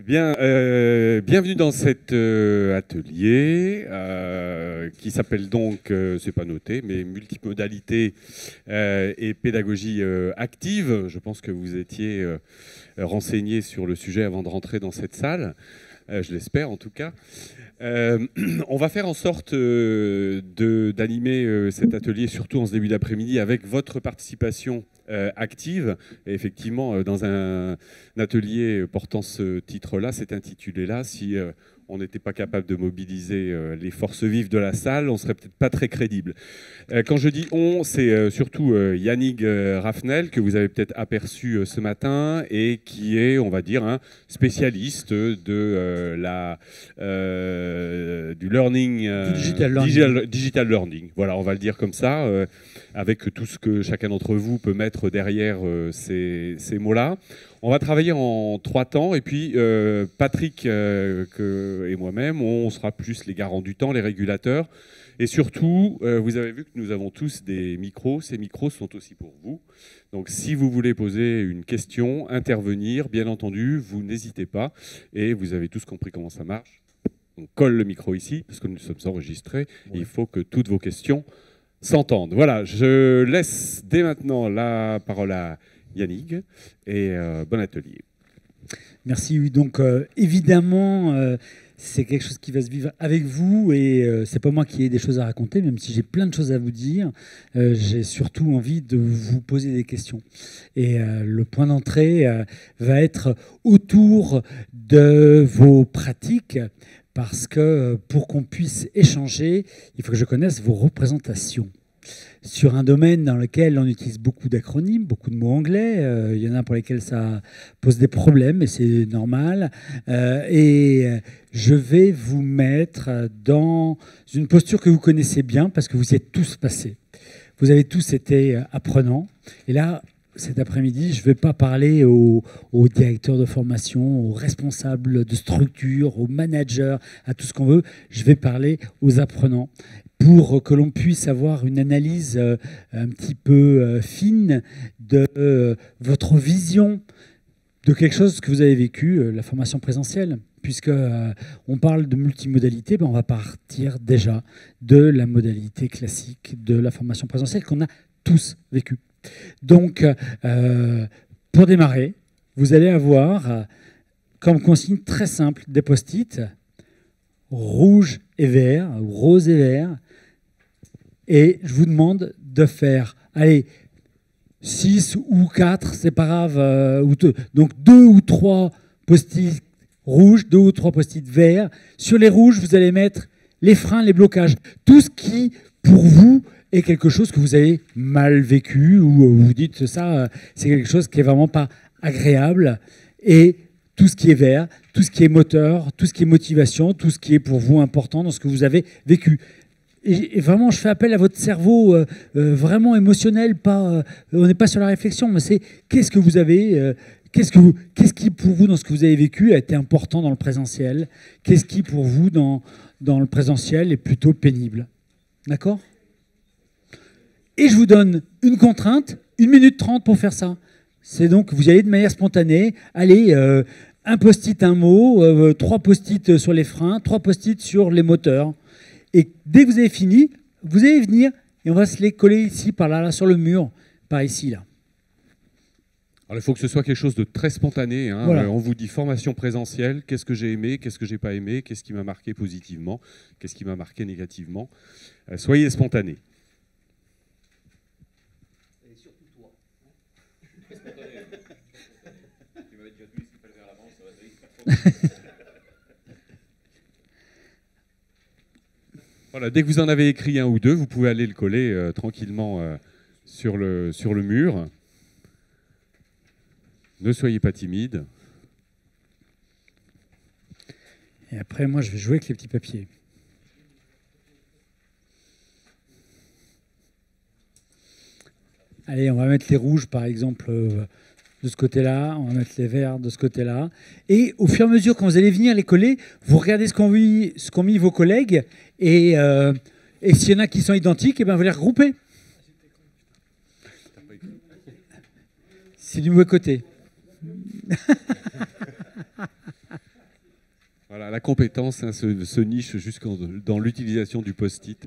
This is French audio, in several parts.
Bien, bienvenue dans cet atelier qui s'appelle donc, c'est pas noté, mais multimodalité et pédagogie active. Je pense que vous étiez renseigné sur le sujet avant de rentrer dans cette salle, je l'espère en tout cas. On va faire en sorte d'animer cet atelier, surtout en ce début d'après-midi, avec votre participation active. Et effectivement, dans un atelier portant ce titre-là, cet intitulé-là, si on n'était pas capable de mobiliser les forces vives de la salle, on serait peut-être pas très crédible. Quand je dis on, c'est surtout Yannick Raffnel, que vous avez peut-être aperçu ce matin, et qui est, on va dire, un spécialiste de du learning, digital learning. Voilà, on va le dire comme ça, avec tout ce que chacun d'entre vous peut mettre derrière ces mots-là. On va travailler en 3 temps, et puis Patrick et moi-même, on sera plus les garants du temps, les régulateurs. Et surtout, vous avez vu que nous avons tous des micros. Ces micros sont aussi pour vous. Donc si vous voulez poser une question, intervenir, bien entendu, vous n'hésitez pas. Et vous avez tous compris comment ça marche. On colle le micro ici, parce que nous sommes enregistrés. Ouais. Et il faut que toutes vos questions s'entendent. Voilà, je laisse dès maintenant la parole à Yannick, et bon atelier. Merci. Oui, donc évidemment, c'est quelque chose qui va se vivre avec vous, et c'est pas moi qui ai des choses à raconter, même si j'ai plein de choses à vous dire. J'ai surtout envie de vous poser des questions. Et le point d'entrée va être autour de vos pratiques, parce que pour qu'on puisse échanger, il faut que je connaisse vos représentations. Sur un domaine dans lequel on utilise beaucoup d'acronymes, beaucoup de mots anglais, il y en a pour lesquels ça pose des problèmes, et c'est normal. Et je vais vous mettre dans une posture que vous connaissez bien, parce que vous y êtes tous passés. Vous avez tous été apprenants. Et là, cet après-midi, je ne vais pas parler aux directeurs de formation, aux responsables de structure, aux managers, à tout ce qu'on veut. Je vais parler aux apprenants, pour que l'on puisse avoir une analyse un petit peu fine de votre vision de quelque chose que vous avez vécu, la formation présentielle. Puisque on parle de multimodalité, on va partir déjà de la modalité classique de la formation présentielle qu'on a tous vécu. Donc, pour démarrer, vous allez avoir comme consigne très simple des post-it rouge et vert, rose et vert. Et je vous demande de faire, allez, 6 ou 4, c'est pas grave, donc 2 ou 3 post-it rouges, 2 ou 3 post-it verts. Sur les rouges, vous allez mettre les freins, les blocages. Tout ce qui, pour vous, est quelque chose que vous avez mal vécu, ou vous dites ça, c'est quelque chose qui est vraiment pas agréable. Et tout ce qui est vert, tout ce qui est moteur, tout ce qui est motivation, tout ce qui est pour vous important dans ce que vous avez vécu. Et vraiment, je fais appel à votre cerveau vraiment émotionnel. On n'est pas sur la réflexion, mais c'est qu'est-ce que vous avez, qu'est-ce qui, pour vous, dans ce que vous avez vécu, a été important dans le présentiel? Qu'est-ce qui, pour vous, dans le présentiel, est plutôt pénible? D'accord? Et je vous donne une contrainte, 1 minute 30 pour faire ça. C'est donc, vous y allez de manière spontanée. Allez, un post-it, un mot, 3 post-it sur les freins, 3 post-it sur les moteurs. Et dès que vous avez fini, vous allez venir et on va se les coller ici, par là, sur le mur, par ici, là. Alors, il faut que ce soit quelque chose de très spontané. Hein. Voilà. On vous dit formation présentielle, qu'est-ce que j'ai aimé, qu'est-ce que j'ai pas aimé, qu'est-ce qui m'a marqué positivement, qu'est-ce qui m'a marqué négativement. Soyez spontanés. Et surtout toi. Spontané. Tu m'avais déjà dit ce qu'il fallait faire à l'avance, ça va être Voilà, dès que vous en avez écrit 1 ou 2, vous pouvez aller le coller tranquillement sur le mur. Ne soyez pas timide. Et après, moi, je vais jouer avec les petits papiers. Allez, on va mettre les rouges, par exemple, de ce côté-là. On va mettre les verts de ce côté-là. Et au fur et à mesure, quand vous allez venir les coller, vous regardez ce qu'ont mis vos collègues. Et s'il y en a qui sont identiques, eh ben, vous les regroupez. C'est du mauvais côté. compétence hein, se niche jusqu'en dans l'utilisation du post-it.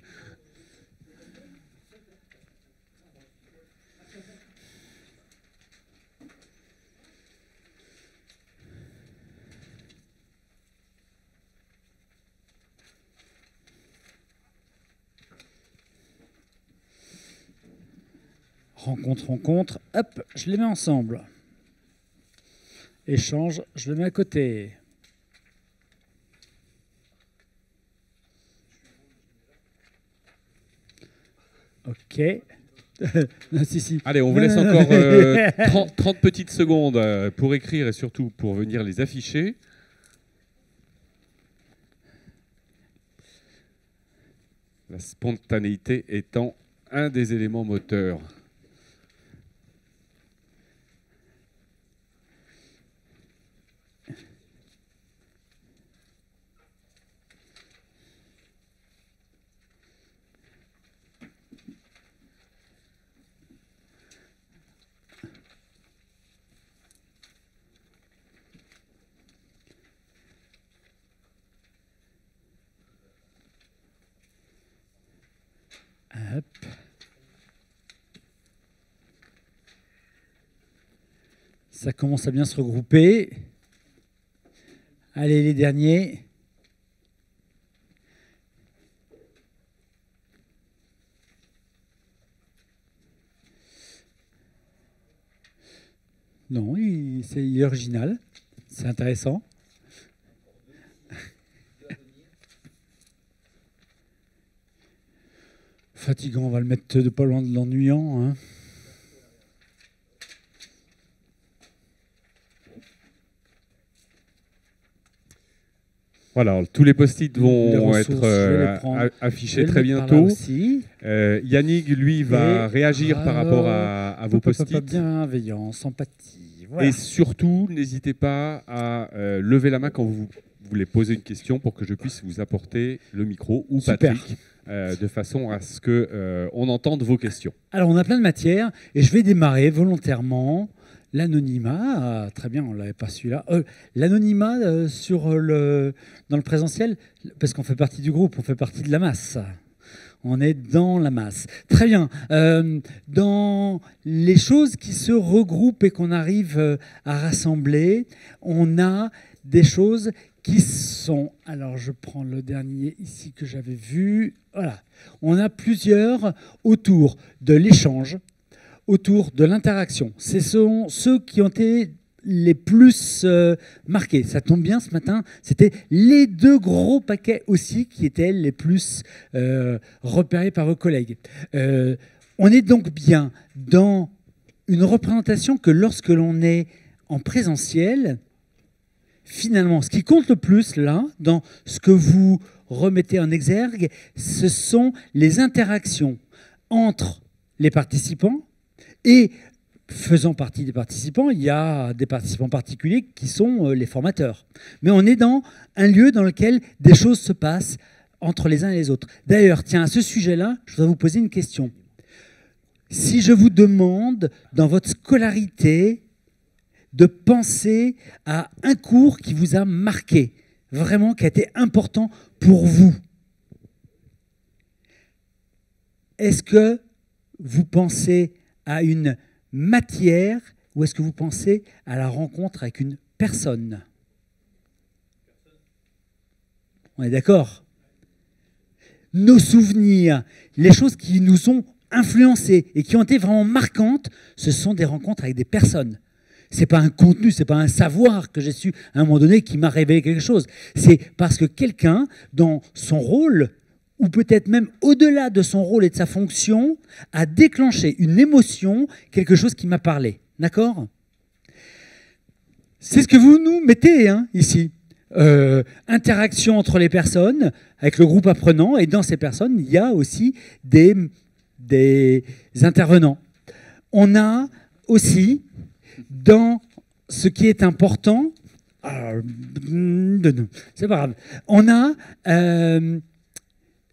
Rencontre, hop, je les mets ensemble. Échange, je le mets à côté. Ok. Non, si. Allez, on vous laisse encore 30 petites secondes pour écrire et surtout pour venir les afficher. La spontanéité étant un des éléments moteurs. Hop. Ça commence à bien se regrouper. Allez, les derniers. Non, il est original. C'est intéressant. Fatigant, on va le mettre de pas loin de l'ennuyant. Hein. Voilà, tous les post-it vont être affichés très bientôt. Yannick, lui, va réagir par rapport à vos post-it. Bienveillance, empathie. Voilà. Et surtout, n'hésitez pas à lever la main quand vous voulez poser une question pour que je puisse vous apporter le micro ou Patrick, de façon à ce qu'on entende vos questions. Alors, on a plein de matières et je vais démarrer volontairement. L'anonymat, très bien, on ne l'avait pas celui-là. L'anonymat dans le présentiel, parce qu'on fait partie du groupe, on fait partie de la masse. On est dans la masse. Très bien. Dans les choses qui se regroupent et qu'on arrive à rassembler, on a des choses qui sont... Alors, je prends le dernier ici que j'avais vu. Voilà. On a plusieurs autour de l'échange, autour de l'interaction. Ce sont ceux qui ont été les plus marqués. Ça tombe bien, ce matin, c'était les deux gros paquets aussi qui étaient les plus repérés par vos collègues. On est donc bien dans une représentation que lorsque l'on est en présentiel, finalement, ce qui compte le plus, là, dans ce que vous remettez en exergue, ce sont les interactions entre les participants. Et faisant partie des participants, il y a des participants particuliers qui sont les formateurs. Mais on est dans un lieu dans lequel des choses se passent entre les uns et les autres. D'ailleurs, tiens, à ce sujet-là, je voudrais vous poser une question. Si je vous demande, dans votre scolarité, de penser à un cours qui vous a marqué, vraiment qui a été important pour vous, est-ce que vous pensez à une matière ou est-ce que vous pensez à la rencontre avec une personne? On est d'accord? Nos souvenirs, les choses qui nous ont influencés et qui ont été vraiment marquantes, ce sont des rencontres avec des personnes. Ce n'est pas un contenu, ce n'est pas un savoir que j'ai su à un moment donné qui m'a révélé quelque chose. C'est parce que quelqu'un, dans son rôle, ou peut-être même au-delà de son rôle et de sa fonction, a déclenché une émotion, quelque chose qui m'a parlé. D'accord? C'est ce que vous nous mettez ici. Interaction entre les personnes, avec le groupe apprenant, et dans ces personnes, il y a aussi des intervenants. On a aussi, dans ce qui est important, c'est pas grave, on a...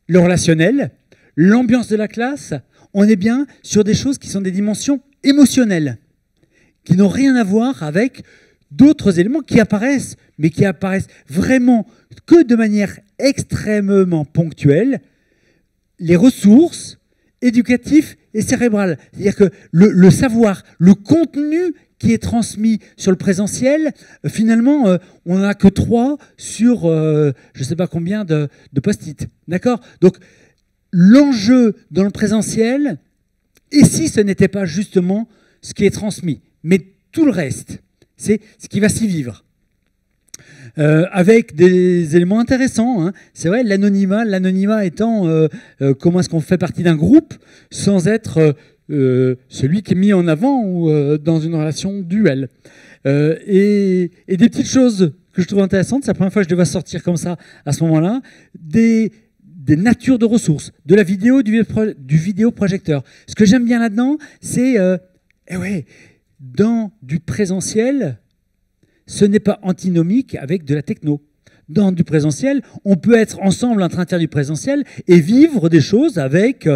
le relationnel, l'ambiance de la classe, on est bien sur des choses qui sont des dimensions émotionnelles, qui n'ont rien à voir avec d'autres éléments qui apparaissent, mais qui apparaissent vraiment que de manière extrêmement ponctuelle, les ressources éducatives et cérébrales. C'est-à-dire que le savoir, le contenu qui est transmis sur le présentiel, finalement, on n'en a que 3 sur je ne sais pas combien de post-it. D'accord ? Donc, l'enjeu dans le présentiel, et si ce n'était pas justement ce qui est transmis, mais tout le reste, c'est ce qui va s'y vivre. Avec des éléments intéressants. Hein. C'est vrai, l'anonymat étant comment est-ce qu'on fait partie d'un groupe sans être celui qui est mis en avant ou dans une relation duelle. Et des petites choses que je trouve intéressantes, c'est la première fois que je devais sortir comme ça à ce moment-là, des natures de ressources, de la vidéo, du vidéoprojecteur. Ce que j'aime bien là-dedans, c'est, dans du présentiel, ce n'est pas antinomique avec de la techno. Dans du présentiel, on peut être ensemble en train de faire du présentiel et vivre des choses avec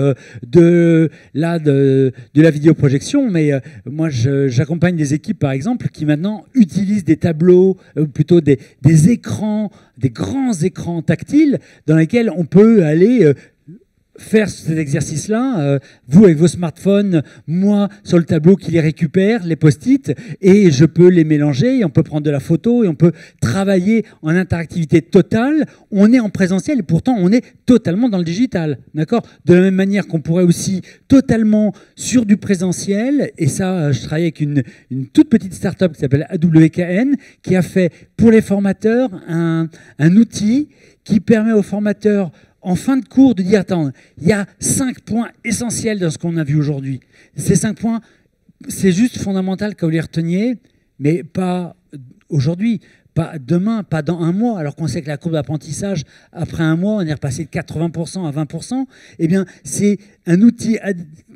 de la vidéoprojection. Mais moi, j'accompagne des équipes, par exemple, qui maintenant utilisent des tableaux, plutôt des écrans, des grands écrans tactiles dans lesquels on peut aller faire cet exercice-là, vous avec vos smartphones, moi sur le tableau qui les récupère, les post-it, et je peux les mélanger, et on peut prendre de la photo, et on peut travailler en interactivité totale. On est en présentiel, et pourtant on est totalement dans le digital. D'accord ? De la même manière qu'on pourrait aussi totalement sur du présentiel, et ça, je travaille avec une toute petite start-up qui s'appelle AWKN, qui a fait pour les formateurs un outil qui permet aux formateurs en fin de cours de dire, attends, il y a 5 points essentiels dans ce qu'on a vu aujourd'hui. Ces 5 points, c'est juste fondamental que vous les reteniez, mais pas aujourd'hui, pas demain, pas dans un mois, alors qu'on sait que la courbe d'apprentissage, après un mois, on est repassé de 80% à 20%. Eh bien, c'est un outil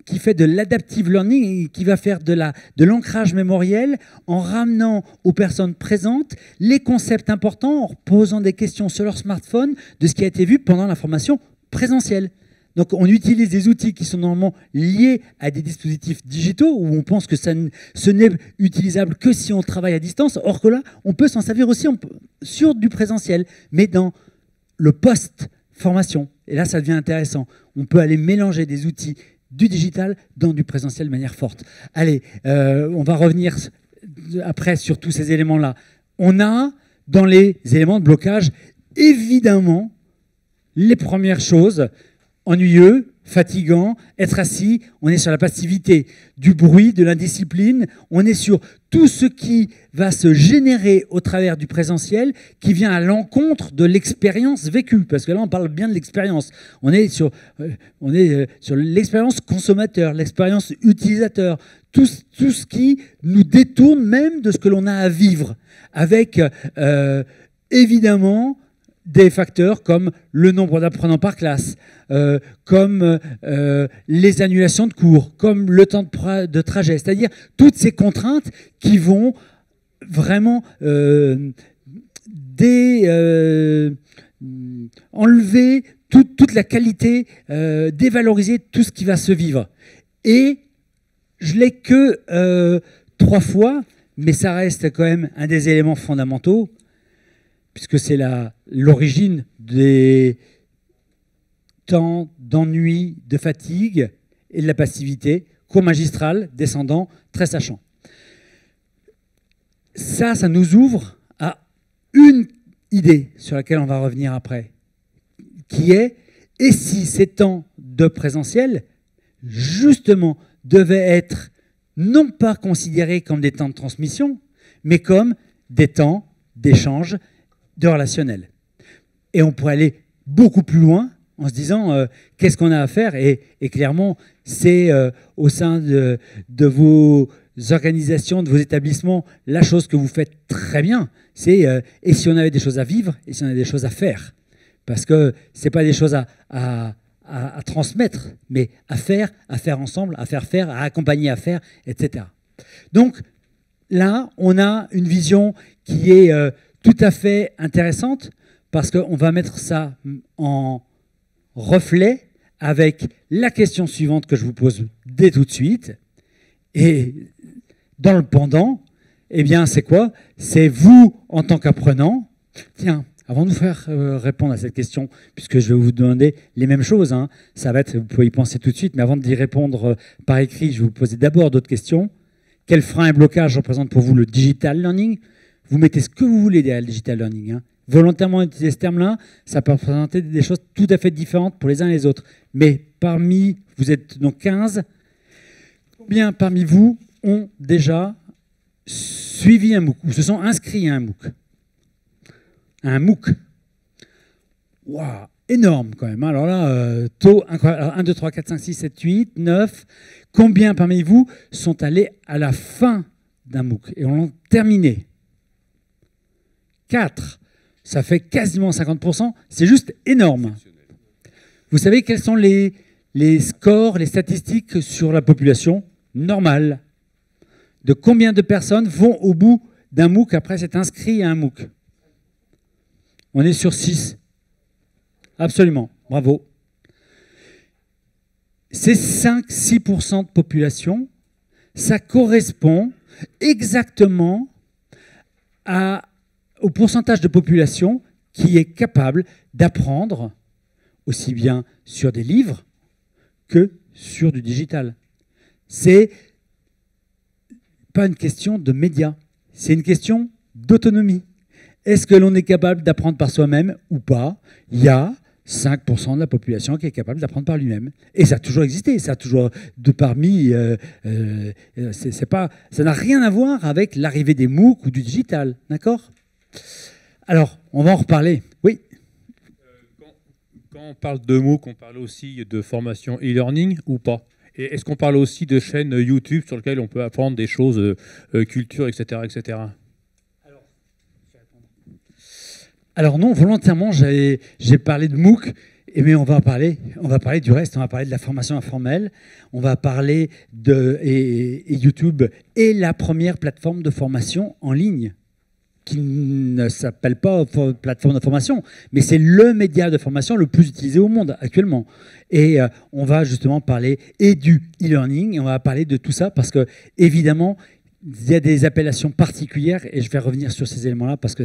qui fait de l'adaptive learning et qui va faire de l'ancrage mémoriel en ramenant aux personnes présentes les concepts importants, en posant des questions sur leur smartphone de ce qui a été vu pendant la formation présentielle. Donc on utilise des outils qui sont normalement liés à des dispositifs digitaux où on pense que ce n'est utilisable que si on travaille à distance. Or que là, on peut s'en servir aussi sur du présentiel, mais dans le post-formation. Et là, ça devient intéressant. On peut aller mélanger des outils du digital dans du présentiel de manière forte. Allez, on va revenir après sur tous ces éléments-là. On a, dans les éléments de blocage, évidemment, les premières choses, ennuyeux, fatigant, être assis, on est sur la passivité, du bruit, de l'indiscipline, on est sur tout ce qui va se générer au travers du présentiel qui vient à l'encontre de l'expérience vécue, parce que là on parle bien de l'expérience, on est sur l'expérience consommateur, l'expérience utilisateur, tout ce qui nous détourne même de ce que l'on a à vivre, avec évidemment des facteurs comme le nombre d'apprenants par classe, comme les annulations de cours, comme le temps de trajet, c'est-à-dire toutes ces contraintes qui vont vraiment enlever toute la qualité, dévaloriser tout ce qui va se vivre. Et je l'ai que 3 fois, mais ça reste quand même un des éléments fondamentaux, puisque c'est l'origine des temps d'ennui, de fatigue et de la passivité, cours magistral, descendant, très sachant. Ça nous ouvre à une idée sur laquelle on va revenir après, qui est, et si ces temps de présentiel, justement, devaient être non pas considérés comme des temps de transmission, mais comme des temps d'échange, de relationnel. Et on pourrait aller beaucoup plus loin en se disant qu'est-ce qu'on a à faire, et clairement c'est au sein de vos organisations, de vos établissements, la chose que vous faites très bien, c'est et si on avait des choses à vivre, et si on avait des choses à faire, parce que c'est pas des choses à transmettre, mais à faire ensemble, à faire, à accompagner à faire, etc. Donc là, on a une vision qui est tout à fait intéressante, parce qu'on va mettre ça en reflet avec la question suivante que je vous pose dès tout de suite. Et dans le pendant, Eh bien, c'est quoi? C'est vous, en tant qu'apprenant. Tiens, avant de vous faire répondre à cette question, puisque je vais vous demander les mêmes choses, hein, ça va être, vous pouvez y penser tout de suite, mais avant d'y répondre par écrit, je vais vous poser d'abord d'autres questions. Quel frein et blocage représente pour vous le digital learning? Vous mettez ce que vous voulez derrière le digital learning, hein. Volontairement utiliser ce terme-là, ça peut représenter des choses tout à fait différentes pour les uns et les autres. Mais parmi, vous êtes donc 15, combien parmi vous ont déjà suivi un MOOC ou se sont inscrits à un MOOC? Un MOOC. Waouh, énorme quand même. Alors là, taux incroyable. Alors 1, 2, 3, 4, 5, 6, 7, 8, 9. Combien parmi vous sont allés à la fin d'un MOOC et ont terminé? 4. Ça fait quasiment 50%. C'est juste énorme. Vous savez quels sont les scores, les statistiques sur la population normale? De combien de personnes vont au bout d'un MOOC après s'être inscrit à un MOOC? On est sur 6. Absolument. Bravo. Ces 5-6% de population, ça correspond exactement au pourcentage de population qui est capable d'apprendre aussi bien sur des livres que sur du digital. C'est pas une question de médias, c'est une question d'autonomie. Est-ce que l'on est capable d'apprendre par soi-même ou pas? Il y a 5% de la population qui est capable d'apprendre par lui-même. Et ça a toujours existé, ça a toujours de parmi... ça n'a rien à voir avec l'arrivée des MOOC ou du digital, d'accord? Alors, on va en reparler. Oui. Quand on parle de MOOC, on parle aussi de formation e-learning ou pas? Et est-ce qu'on parle aussi de chaînes YouTube sur lesquelles on peut apprendre des choses, culture, etc., etc. Alors non, volontairement, j'ai parlé de MOOC, mais on va parler du reste. On va parler de la formation informelle, on va parler et YouTube est la première plateforme de formation en ligne qui ne s'appelle pas plateforme de formation, mais c'est le média de formation le plus utilisé au monde actuellement. Et on va justement parler et du e-learning, et on va parler de tout ça parce que, évidemment, il y a des appellations particulières, et je vais revenir sur ces éléments-là parce que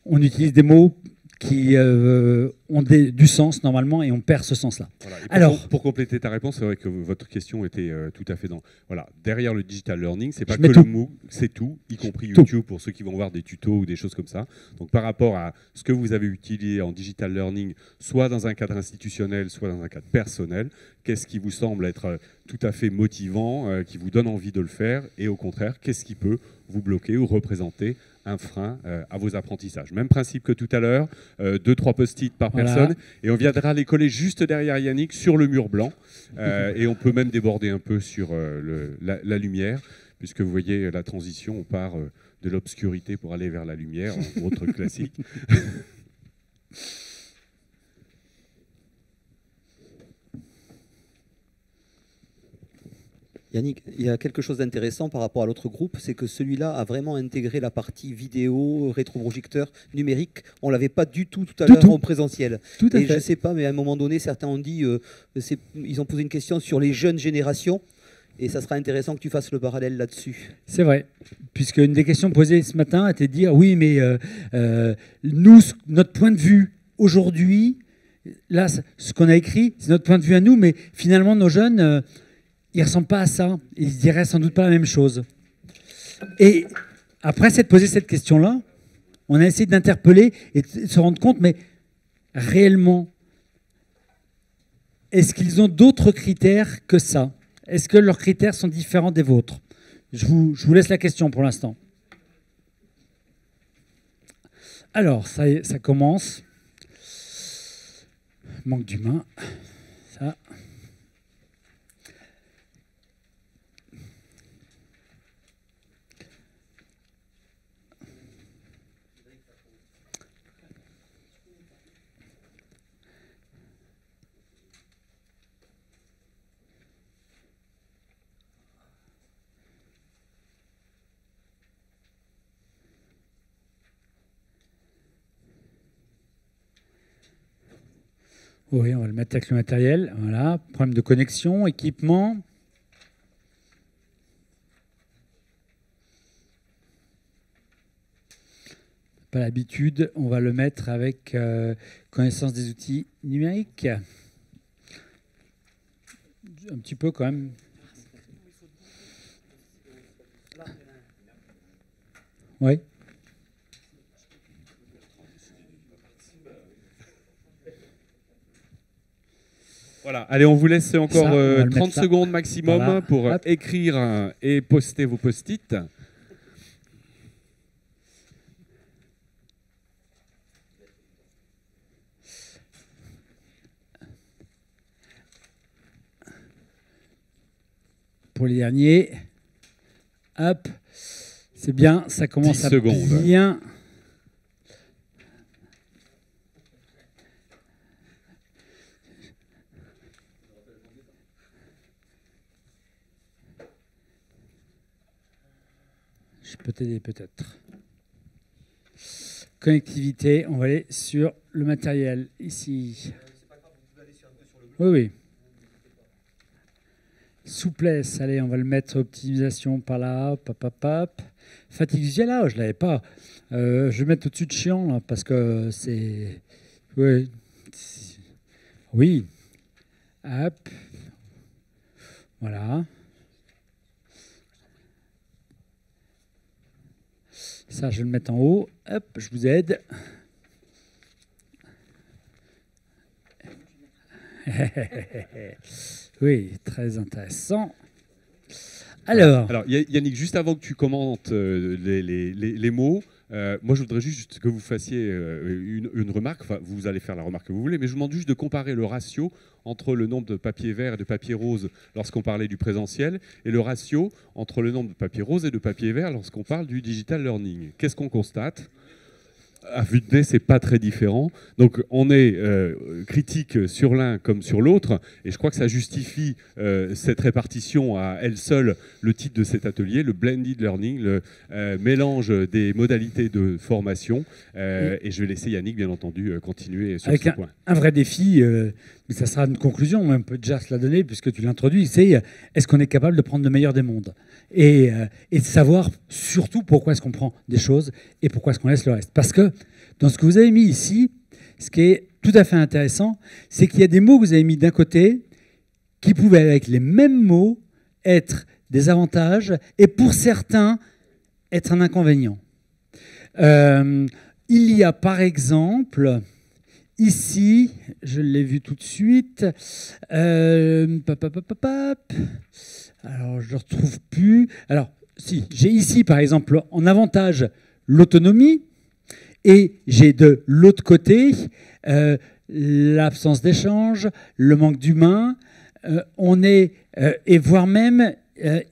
on utilise des mots qui ont du sens normalement et on perd ce sens-là. Voilà. Alors, pour compléter ta réponse, c'est vrai que votre question était tout à fait dans... Voilà, derrière le digital learning, c'est pas que le MOOC, c'est tout, y compris YouTube pour ceux qui vont voir des tutos ou des choses comme ça. Donc par rapport à ce que vous avez utilisé en digital learning, soit dans un cadre institutionnel, soit dans un cadre personnel, qu'est-ce qui vous semble être tout à fait motivant, qui vous donne envie de le faire, et au contraire, qu'est-ce qui peut vous bloquer ou représenter un frein à vos apprentissages. Même principe que tout à l'heure, 2-3 post-it par personne, et on viendra les coller juste derrière Yannick sur le mur blanc, et on peut même déborder un peu sur la lumière, puisque vous voyez la transition, on part de l'obscurité pour aller vers la lumière, un autre classique. Yannick, il y a quelque chose d'intéressant par rapport à l'autre groupe, c'est que celui-là a vraiment intégré la partie vidéo, rétroprojecteur, numérique. On ne l'avait pas du tout à l'heure en présentiel. Tout à fait. Je ne sais pas, mais à un moment donné, certains ont dit, ils ont posé une question sur les jeunes générations, et ça sera intéressant que tu fasses le parallèle là-dessus. C'est vrai, puisque une des questions posées ce matin était de dire, oui, mais nous, notre point de vue aujourd'hui, là, ce qu'on a écrit, c'est notre point de vue à nous, mais finalement, nos jeunes... ils ne ressemblent pas à ça. Ils ne diraient sans doute pas la même chose. Et après s'être posé cette question-là, on a essayé d'interpeller et de se rendre compte, mais réellement, est-ce qu'ils ont d'autres critères que ça? Est-ce que leurs critères sont différents des vôtres? Je vous laisse la question pour l'instant. Alors, ça commence. Manque d'humain. Ça... Oui, on va le mettre avec le matériel. Voilà, problème de connexion, équipement. pas l'habitude, on va le mettre avec connaissance des outils numériques. Un petit peu quand même. Oui. Voilà, allez, on vous laisse encore Ça, 30 secondes maximum voilà. pour Hop. écrire et poster vos post-it. Pour les derniers, hop, c'est bien, ça commence 10 à secondes. bien. Je peux t'aider peut-être. Connectivité, on va aller sur le matériel ici. Oui, oui. Souplesse, allez, on va le mettre optimisation par là, hop, hop, hop, hop. Fatigue visuelle, là, je ne l'avais pas. Je vais mettre au-dessus de chiant, là, parce que c'est... Oui. Oui. Hop. Voilà. Ça, je vais le mettre en haut. Hop, je vous aide. Oui, très intéressant. Alors, Yannick, juste avant que tu commentes les mots, moi je voudrais juste que vous fassiez une remarque. Enfin, vous allez faire la remarque que vous voulez, mais je vous demande juste de comparer le ratio entre le nombre de papiers verts et de papiers roses lorsqu'on parlait du présentiel et le ratio entre le nombre de papiers roses et de papiers verts lorsqu'on parle du digital learning. Qu'est-ce qu'on constate ? À vue de nez, c'est pas très différent. Donc, on est critique sur l'un comme sur l'autre, et je crois que ça justifie cette répartition à elle seule le titre de cet atelier, le blended learning, le mélange des modalités de formation. Et je vais laisser Yannick, bien entendu, continuer sur ce point. Un vrai défi, mais ça sera une conclusion, mais on peut déjà se la donner puisque tu l'introduis, c'est est-ce qu'on est capable de prendre le meilleur des mondes et de savoir surtout pourquoi est-ce qu'on prend des choses et pourquoi est-ce qu'on laisse le reste. Parce que dans ce que vous avez mis ici, ce qui est tout à fait intéressant, c'est qu'il y a des mots que vous avez mis d'un côté qui pouvaient, avec les mêmes mots, être des avantages et pour certains, être un inconvénient. Il y a par exemple... Ici, je l'ai vu tout de suite. Alors, je ne le retrouve plus. Alors, si, j'ai ici, par exemple, en avantage, l'autonomie. Et j'ai de l'autre côté l'absence d'échange, le manque d'humain. Et voire même,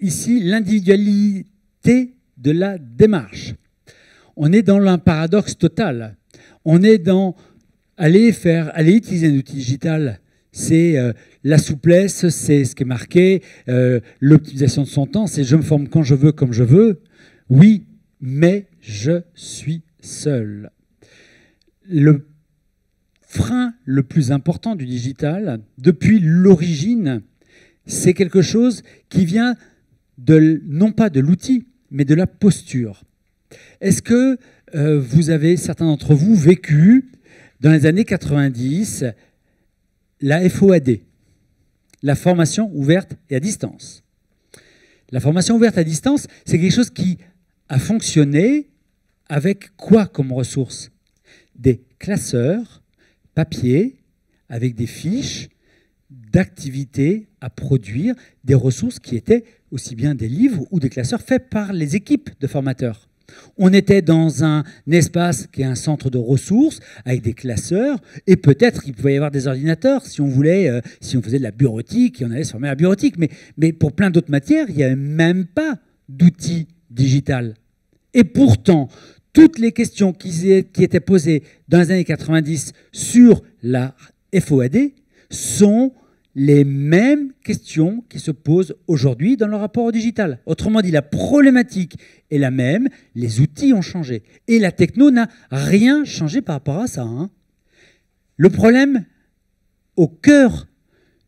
ici, l'individualité de la démarche. On est dans un paradoxe total. On est dans... Aller utiliser un outil digital, c'est la souplesse, c'est ce qui est marqué, l'optimisation de son temps, c'est je me forme quand je veux, comme je veux. Oui, mais je suis seul. Le frein le plus important du digital, depuis l'origine, c'est quelque chose qui vient non pas de l'outil, mais de la posture. Est-ce que vous avez, certains d'entre vous, vécu dans les années 90, la FOAD, la formation ouverte et à distance. La formation ouverte à distance, c'est quelque chose qui a fonctionné avec quoi comme ressources ? Des classeurs, papier, avec des fiches d'activités à produire, des ressources qui étaient aussi bien des livres ou des classeurs faits par les équipes de formateurs. On était dans un espace qui est un centre de ressources avec des classeurs et peut-être qu'il pouvait y avoir des ordinateurs si on voulait, si on faisait de la bureautique et on allait se former à la bureautique. Mais pour plein d'autres matières, il n'y avait même pas d'outils digital. Et pourtant, toutes les questions qui étaient posées dans les années 90 sur la FOAD sont les mêmes questions qui se posent aujourd'hui dans le rapport au digital. Autrement dit, la problématique est la même, les outils ont changé. Et la techno n'a rien changé par rapport à ça. Le problème, au cœur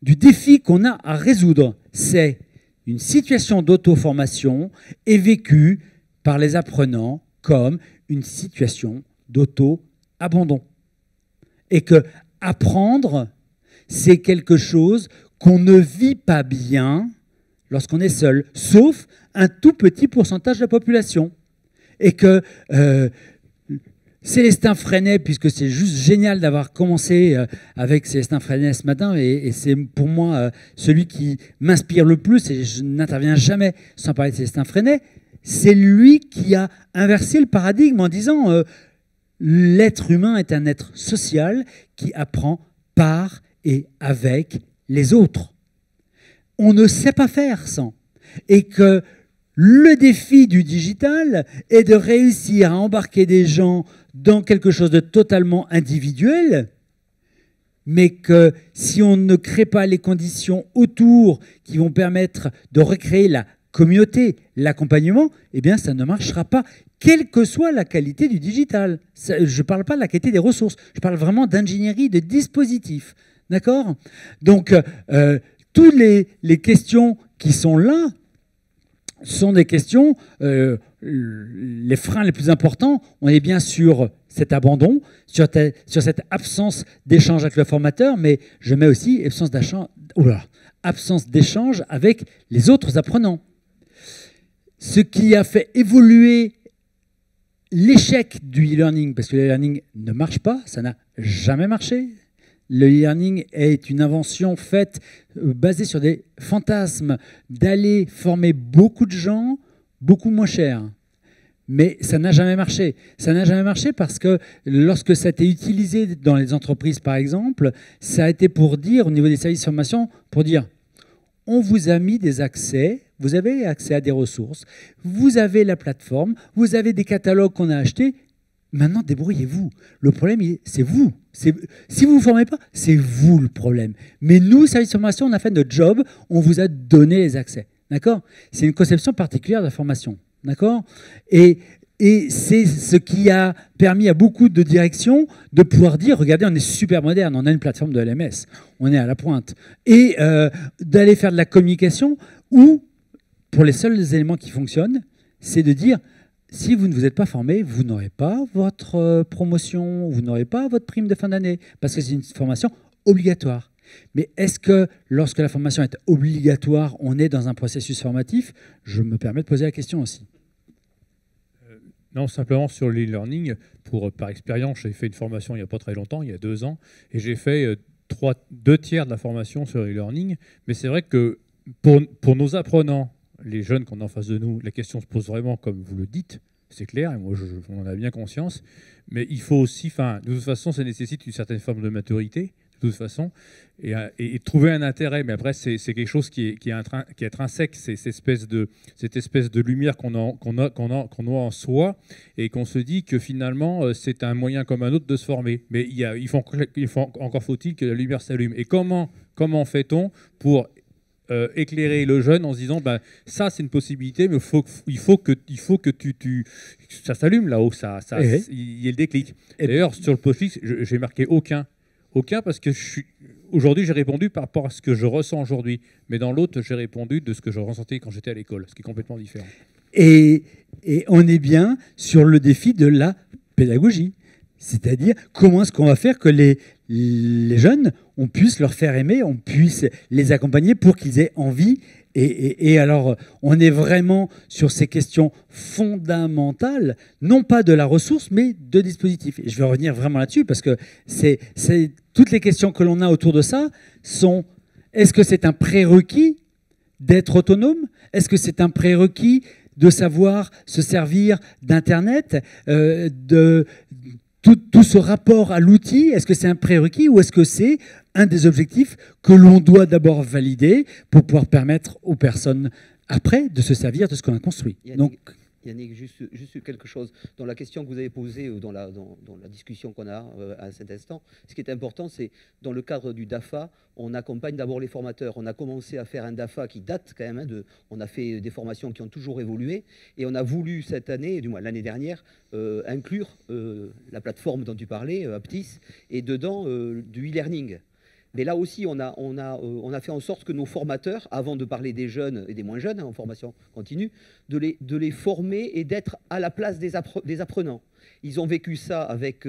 du défi qu'on a à résoudre, c'est une situation d'auto-formation est vécue par les apprenants comme une situation d'auto-abandon. Et que apprendre, c'est quelque chose qu'on ne vit pas bien lorsqu'on est seul, sauf un tout petit pourcentage de la population. Et que Célestin Freinet, puisque c'est juste génial d'avoir commencé avec Célestin Freinet ce matin, et c'est pour moi celui qui m'inspire le plus, et je n'interviens jamais sans parler de Célestin Freinet, c'est lui qui a inversé le paradigme en disant l'être humain est un être social qui apprend par et avec les autres. On ne sait pas faire sans. Et que le défi du digital est de réussir à embarquer des gens dans quelque chose de totalement individuel, mais que si on ne crée pas les conditions autour qui vont permettre de recréer la communauté, l'accompagnement, eh bien ça ne marchera pas, quelle que soit la qualité du digital. Je ne parle pas de la qualité des ressources, je parle vraiment d'ingénierie, de dispositifs. D'accord ? Donc, toutes les questions qui sont là sont des questions, les freins les plus importants, on est bien sur cet abandon, sur cette absence d'échange avec le formateur, mais je mets aussi absence d'échange avec les autres apprenants. Ce qui a fait évoluer l'échec du e-learning, parce que le e-learning ne marche pas, ça n'a jamais marché. Le e-learning est une invention faite, basée sur des fantasmes, d'aller former beaucoup de gens, beaucoup moins cher. Mais ça n'a jamais marché. Ça n'a jamais marché parce que lorsque ça a été utilisé dans les entreprises, par exemple, ça a été pour dire, au niveau des services de formation, pour dire, on vous a mis des accès, vous avez accès à des ressources, vous avez la plateforme, vous avez des catalogues qu'on a achetés, maintenant débrouillez-vous. Le problème, c'est vous. Si vous ne vous formez pas, c'est vous le problème. Mais nous, service de formation, on a fait notre job, on vous a donné les accès. D'accord ? C'est une conception particulière de la formation. D'accord ? Et c'est ce qui a permis à beaucoup de directions de pouvoir dire, regardez, on est super moderne, on a une plateforme de LMS, on est à la pointe. Et d'aller faire de la communication où, pour les seuls éléments qui fonctionnent, c'est de dire, si vous ne vous êtes pas formé, vous n'aurez pas votre promotion, vous n'aurez pas votre prime de fin d'année, parce que c'est une formation obligatoire. Mais est-ce que lorsque la formation est obligatoire, on est dans un processus formatif ? Je me permets de poser la question aussi. Non, simplement sur l'e-learning, par expérience, j'ai fait une formation il n'y a pas très longtemps, il y a 2 ans, et j'ai fait 2 tiers de la formation sur l'e-learning. Mais c'est vrai que pour nos apprenants, les jeunes qu'on a en face de nous, la question se pose vraiment comme vous le dites, c'est clair, et moi on en a bien conscience, mais il faut aussi, de toute façon, ça nécessite une certaine forme de maturité, de toute façon, et trouver un intérêt, mais après c'est quelque chose qui est intrinsèque, c'est cette espèce de lumière qu'on a en soi, et qu'on se dit que finalement c'est un moyen comme un autre de se former, mais encore faut-il que la lumière s'allume. Et comment fait-on pour éclairer le jeune en se disant ça c'est une possibilité, mais il faut que ça s'allume là-haut, il y a le déclic. D'ailleurs sur le post-it j'ai marqué aucun parce que aujourd'hui j'ai répondu par rapport à ce que je ressens aujourd'hui, mais dans l'autre j'ai répondu de ce que je ressentais quand j'étais à l'école, ce qui est complètement différent. Et on est bien sur le défi de la pédagogie, c'est-à-dire comment est-ce qu'on va faire que les jeunes, on puisse leur faire aimer, on puisse les accompagner pour qu'ils aient envie. Et alors, on est vraiment sur ces questions fondamentales, non pas de la ressource, mais de dispositifs. Et je vais revenir vraiment là-dessus, parce que toutes les questions que l'on a autour de ça sont, est-ce que c'est un prérequis d'être autonome ? Est-ce que c'est un prérequis de savoir se servir d'Internet, tout ce rapport à l'outil, est-ce que c'est un prérequis ou est-ce que c'est un des objectifs que l'on doit d'abord valider pour pouvoir permettre aux personnes après de se servir de ce qu'on a construit. Yannick, juste quelque chose. Dans la question que vous avez posée, ou dans la discussion qu'on a à cet instant, ce qui est important, c'est dans le cadre du DAFA, on accompagne d'abord les formateurs. On a commencé à faire un DAFA qui date quand même, on a fait des formations qui ont toujours évolué, et on a voulu cette année, du moins l'année dernière, inclure la plateforme dont tu parlais, Aptis, et dedans du e-learning. Mais là aussi, on a fait en sorte que nos formateurs, avant de parler des jeunes et des moins jeunes en formation continue, de les former et d'être à la place des apprenants. Ils ont vécu ça avec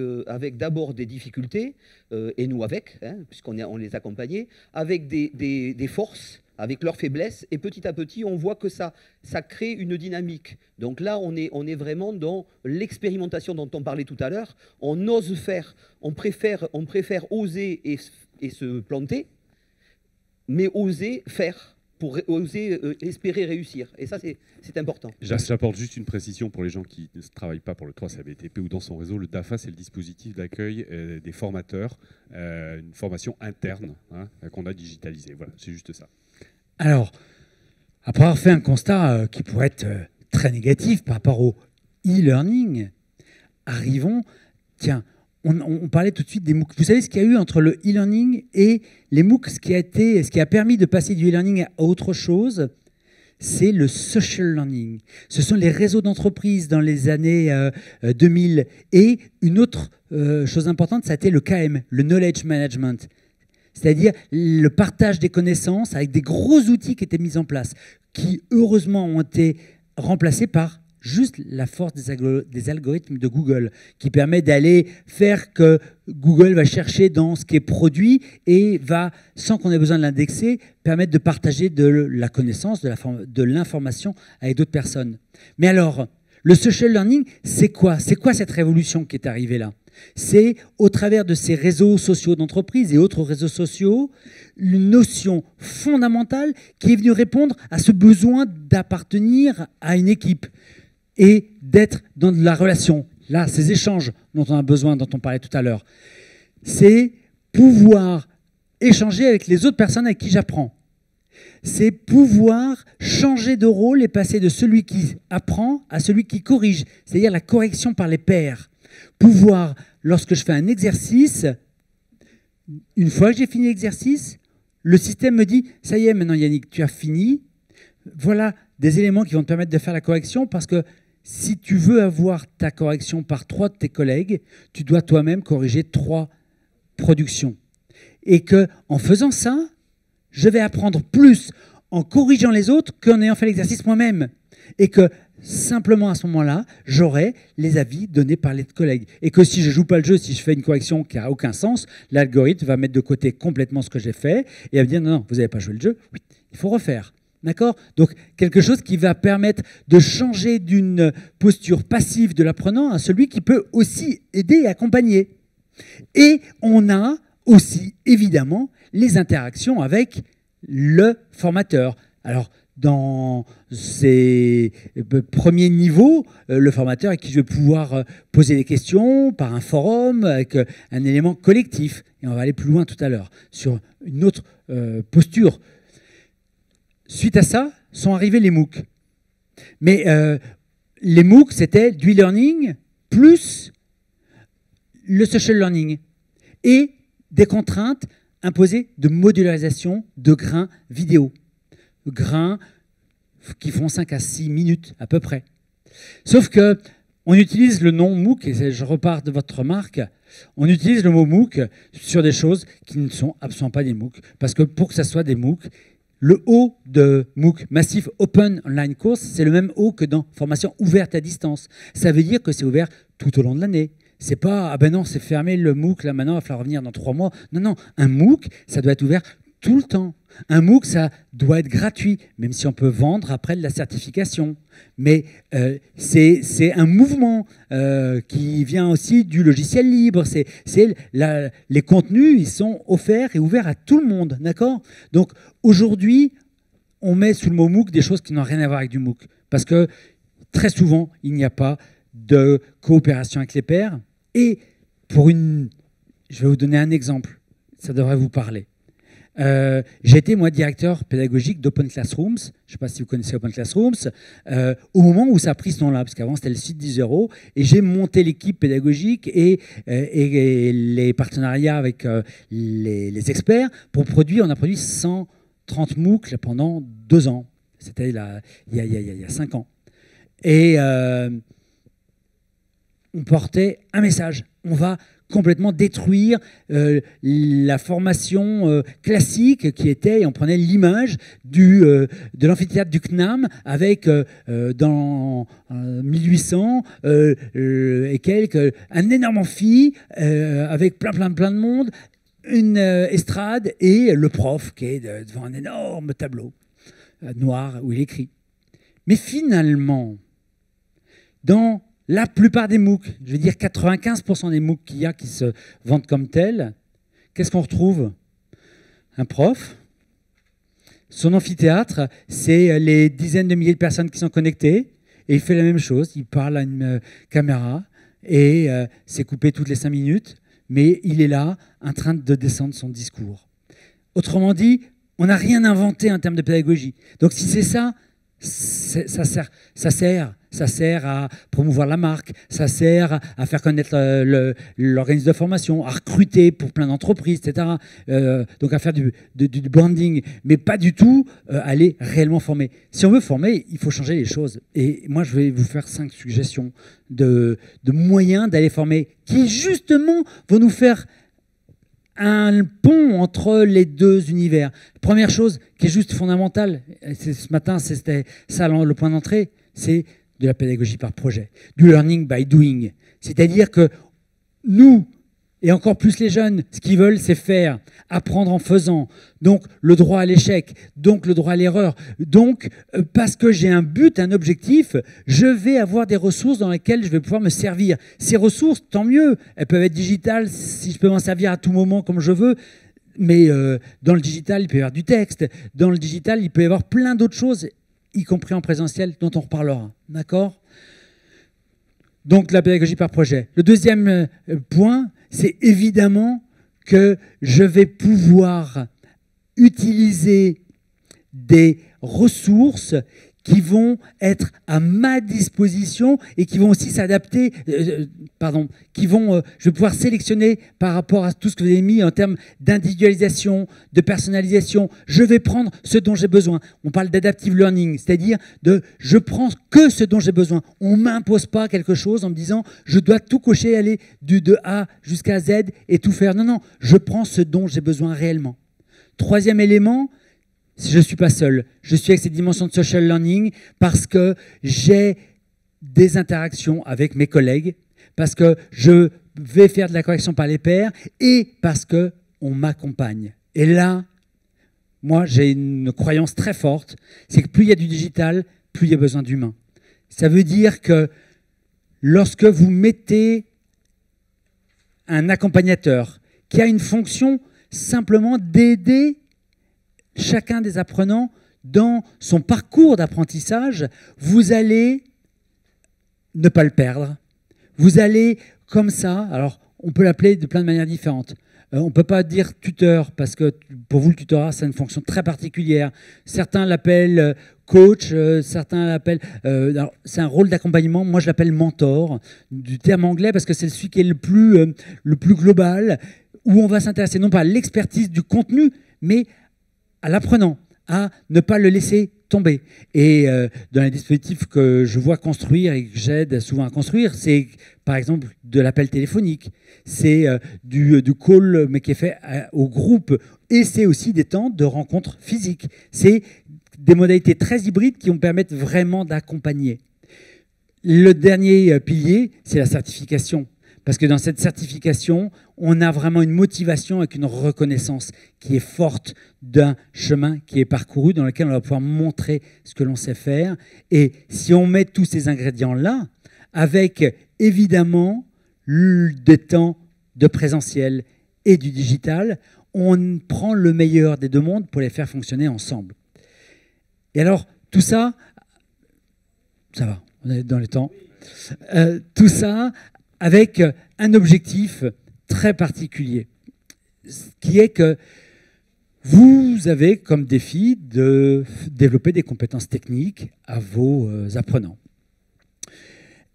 d'abord des difficultés, et nous avec, hein, puisqu'on les accompagnait, avec des forces, avec leurs faiblesses, et petit à petit, on voit que ça crée une dynamique. Donc là, on est vraiment dans l'expérimentation dont on parlait tout à l'heure. On ose faire, on préfère oser et se planter, mais oser faire, pour oser espérer réussir. Et ça, c'est important. J'apporte juste une précision pour les gens qui ne travaillent pas pour le 3CABTP ou dans son réseau. Le DAFA, c'est le dispositif d'accueil des formateurs, une formation interne, hein, qu'on a digitalisée. Voilà, c'est juste ça. Alors, après avoir fait un constat qui pourrait être très négatif par rapport au e-learning, arrivons, tiens, on parlait tout de suite des MOOC. Vous savez ce qu'il y a eu entre le e-learning et les MOOC, ce qui a permis de passer du e-learning à autre chose, c'est le social learning. Ce sont les réseaux d'entreprises dans les années 2000. Et une autre chose importante, ça a été le KM, le knowledge management. C'est-à-dire le partage des connaissances avec des gros outils qui étaient mis en place, qui heureusement ont été remplacés par juste la force des algorithmes de Google, qui permet d'aller faire que Google va chercher dans ce qui est produit et va, sans qu'on ait besoin de l'indexer, permettre de partager de la connaissance, de l'information avec d'autres personnes. Mais alors, le social learning, c'est quoi? C'est quoi cette révolution qui est arrivée là? C'est, au travers de ces réseaux sociaux d'entreprise et autres réseaux sociaux, une notion fondamentale qui est venue répondre à ce besoin d'appartenir à une équipe et d'être dans de la relation. Là, ces échanges dont on a besoin, dont on parlait tout à l'heure, c'est pouvoir échanger avec les autres personnes avec qui j'apprends. C'est pouvoir changer de rôle et passer de celui qui apprend à celui qui corrige, c'est-à-dire la correction par les pairs. Pouvoir, lorsque je fais un exercice, une fois que j'ai fini l'exercice, le système me dit « ça y est, maintenant Yannick, tu as fini ». Voilà des éléments qui vont te permettre de faire la correction, parce que si tu veux avoir ta correction par 3 de tes collègues, tu dois toi-même corriger 3 productions. Et qu'en faisant ça, je vais apprendre plus en corrigeant les autres qu'en ayant fait l'exercice moi-même. Et que simplement à ce moment-là, j'aurai les avis donnés par les collègues. Et que si je ne joue pas le jeu, si je fais une correction qui n'a aucun sens, l'algorithme va mettre de côté complètement ce que j'ai fait et va me dire non, non, vous n'avez pas joué le jeu, oui, il faut refaire. D'accord? Donc, quelque chose qui va permettre de changer d'une posture passive de l'apprenant à celui qui peut aussi aider et accompagner. Et on a aussi, évidemment, les interactions avec le formateur. Alors, dans ces premiers niveaux, le formateur avec qui je vais pouvoir poser des questions par un forum, avec un élément collectif. Et on va aller plus loin tout à l'heure, sur une autre posture. Suite à ça, sont arrivés les MOOC. Mais les MOOC, c'était du e-learning plus le social learning et des contraintes imposées de modularisation de grains vidéo. Grains qui font 5 à 6 minutes à peu près. Sauf que on utilise le nom MOOC, et je repars de votre remarque, on utilise le mot MOOC sur des choses qui ne sont absolument pas des MOOC. Parce que pour que ça soit des MOOC, le O de MOOC, Massive Open Online Course, c'est le même O que dans formation ouverte à distance. Ça veut dire que c'est ouvert tout au long de l'année. C'est pas, ah ben non, c'est fermé le MOOC, là maintenant, il va falloir revenir dans 3 mois. Non, non, un MOOC, ça doit être ouvert tout le temps. Un MOOC, ça doit être gratuit, même si on peut vendre après de la certification. Mais c'est un mouvement qui vient aussi du logiciel libre. Les contenus, ils sont offerts et ouverts à tout le monde, d'accord? Donc aujourd'hui, on met sous le mot MOOC des choses qui n'ont rien à voir avec du MOOC. Parce que très souvent, il n'y a pas de coopération avec les pairs. Et je vais vous donner un exemple, ça devrait vous parler. J'ai été, moi, directeur pédagogique d'Open Classrooms. Je ne sais pas si vous connaissez Open Classrooms. Au moment où ça a pris ce nom-là, parce qu'avant, c'était le site d'Isero. Et j'ai monté l'équipe pédagogique et les partenariats avec les experts pour produire. On a produit 130 MOOC pendant 2 ans. C'était il y a 5 ans. Et on portait un message. On va complètement détruire la formation classique qui était, on prenait l'image de l'amphithéâtre du CNAM avec, dans 1800 et quelques, un énorme amphi avec plein de monde, une estrade et le prof qui est devant un énorme tableau noir où il écrit. Mais finalement, dans la plupart des MOOC, je vais dire 95% des MOOC qu'il y a qui se vendent comme tels, qu'est-ce qu'on retrouve? Un prof, son amphithéâtre, c'est les dizaines de milliers de personnes qui sont connectées, et il fait la même chose, il parle à une caméra, et c'est coupé toutes les 5 minutes, mais il est là, en train de descendre son discours. Autrement dit, on n'a rien inventé en termes de pédagogie. Donc si c'est ça, ça sert à promouvoir la marque, ça sert à faire connaître l'organisme de formation, à recruter pour plein d'entreprises, etc. Donc à faire du branding, mais pas du tout aller réellement former. Si on veut former, il faut changer les choses. Et moi, je vais vous faire 5 suggestions de moyens d'aller former qui, justement, vont nous faire un pont entre les deux univers. Première chose qui est juste fondamentale, ce matin c'était ça le point d'entrée, c'est de la pédagogie par projet, du learning by doing. C'est-à-dire que nous, et encore plus les jeunes, ce qu'ils veulent, c'est faire, apprendre en faisant. Donc le droit à l'échec, donc le droit à l'erreur. Donc parce que j'ai un but, un objectif, je vais avoir des ressources dans lesquelles je vais pouvoir me servir. Ces ressources, tant mieux, elles peuvent être digitales, si je peux m'en servir à tout moment comme je veux. Mais dans le digital, il peut y avoir du texte. Dans le digital, il peut y avoir plein d'autres choses, y compris en présentiel, dont on reparlera. D'accord ? Donc la pédagogie par projet. Le deuxième point, c'est évidemment que je vais pouvoir utiliser des ressources qui vont être à ma disposition et qui vont aussi s'adapter, je vais pouvoir sélectionner par rapport à tout ce que vous avez mis en termes d'individualisation, de personnalisation. Je vais prendre ce dont j'ai besoin. On parle d'adaptive learning, c'est-à-dire je prends que ce dont j'ai besoin. On ne m'impose pas quelque chose en me disant je dois tout cocher, aller de A jusqu'à Z et tout faire. Non, je prends ce dont j'ai besoin réellement. Troisième élément, je ne suis pas seul. Je suis avec cette dimension de social learning parce que j'ai des interactions avec mes collègues, parce que je vais faire de la correction par les pairs et parce qu'on m'accompagne. Et là, moi, j'ai une croyance très forte, c'est que plus il y a du digital, plus il y a besoin d'humain. Ça veut dire que lorsque vous mettez un accompagnateur qui a une fonction simplement d'aider chacun des apprenants dans son parcours d'apprentissage, vous allez ne pas le perdre. Vous allez comme ça, alors on peut l'appeler de plein de manières différentes. On ne peut pas dire tuteur parce que pour vous le tutorat c'est une fonction très particulière. Certains l'appellent coach, certains l'appellent... c'est un rôle d'accompagnement, moi je l'appelle mentor, du terme anglais parce que c'est celui qui est le plus global, où on va s'intéresser non pas à l'expertise du contenu, mais à l'apprenant, à ne pas le laisser tomber. Et dans les dispositifs que je vois construire et que j'aide souvent à construire, c'est par exemple de l'appel téléphonique, c'est du call mais qui est fait au groupe, et c'est aussi des temps de rencontres physiques. C'est des modalités très hybrides qui vont permettre vraiment d'accompagner. Le dernier pilier, c'est la certification. Parce que dans cette certification, on a vraiment une motivation avec une reconnaissance qui est forte d'un chemin qui est parcouru, dans lequel on va pouvoir montrer ce que l'on sait faire. Et si on met tous ces ingrédients-là, avec évidemment des temps de présentiel et du digital, on prend le meilleur des deux mondes pour les faire fonctionner ensemble. Et alors, tout ça, ça va, on est dans les temps, tout ça avec un objectif très particulier, qui est que vous avez comme défi de développer des compétences techniques à vos apprenants.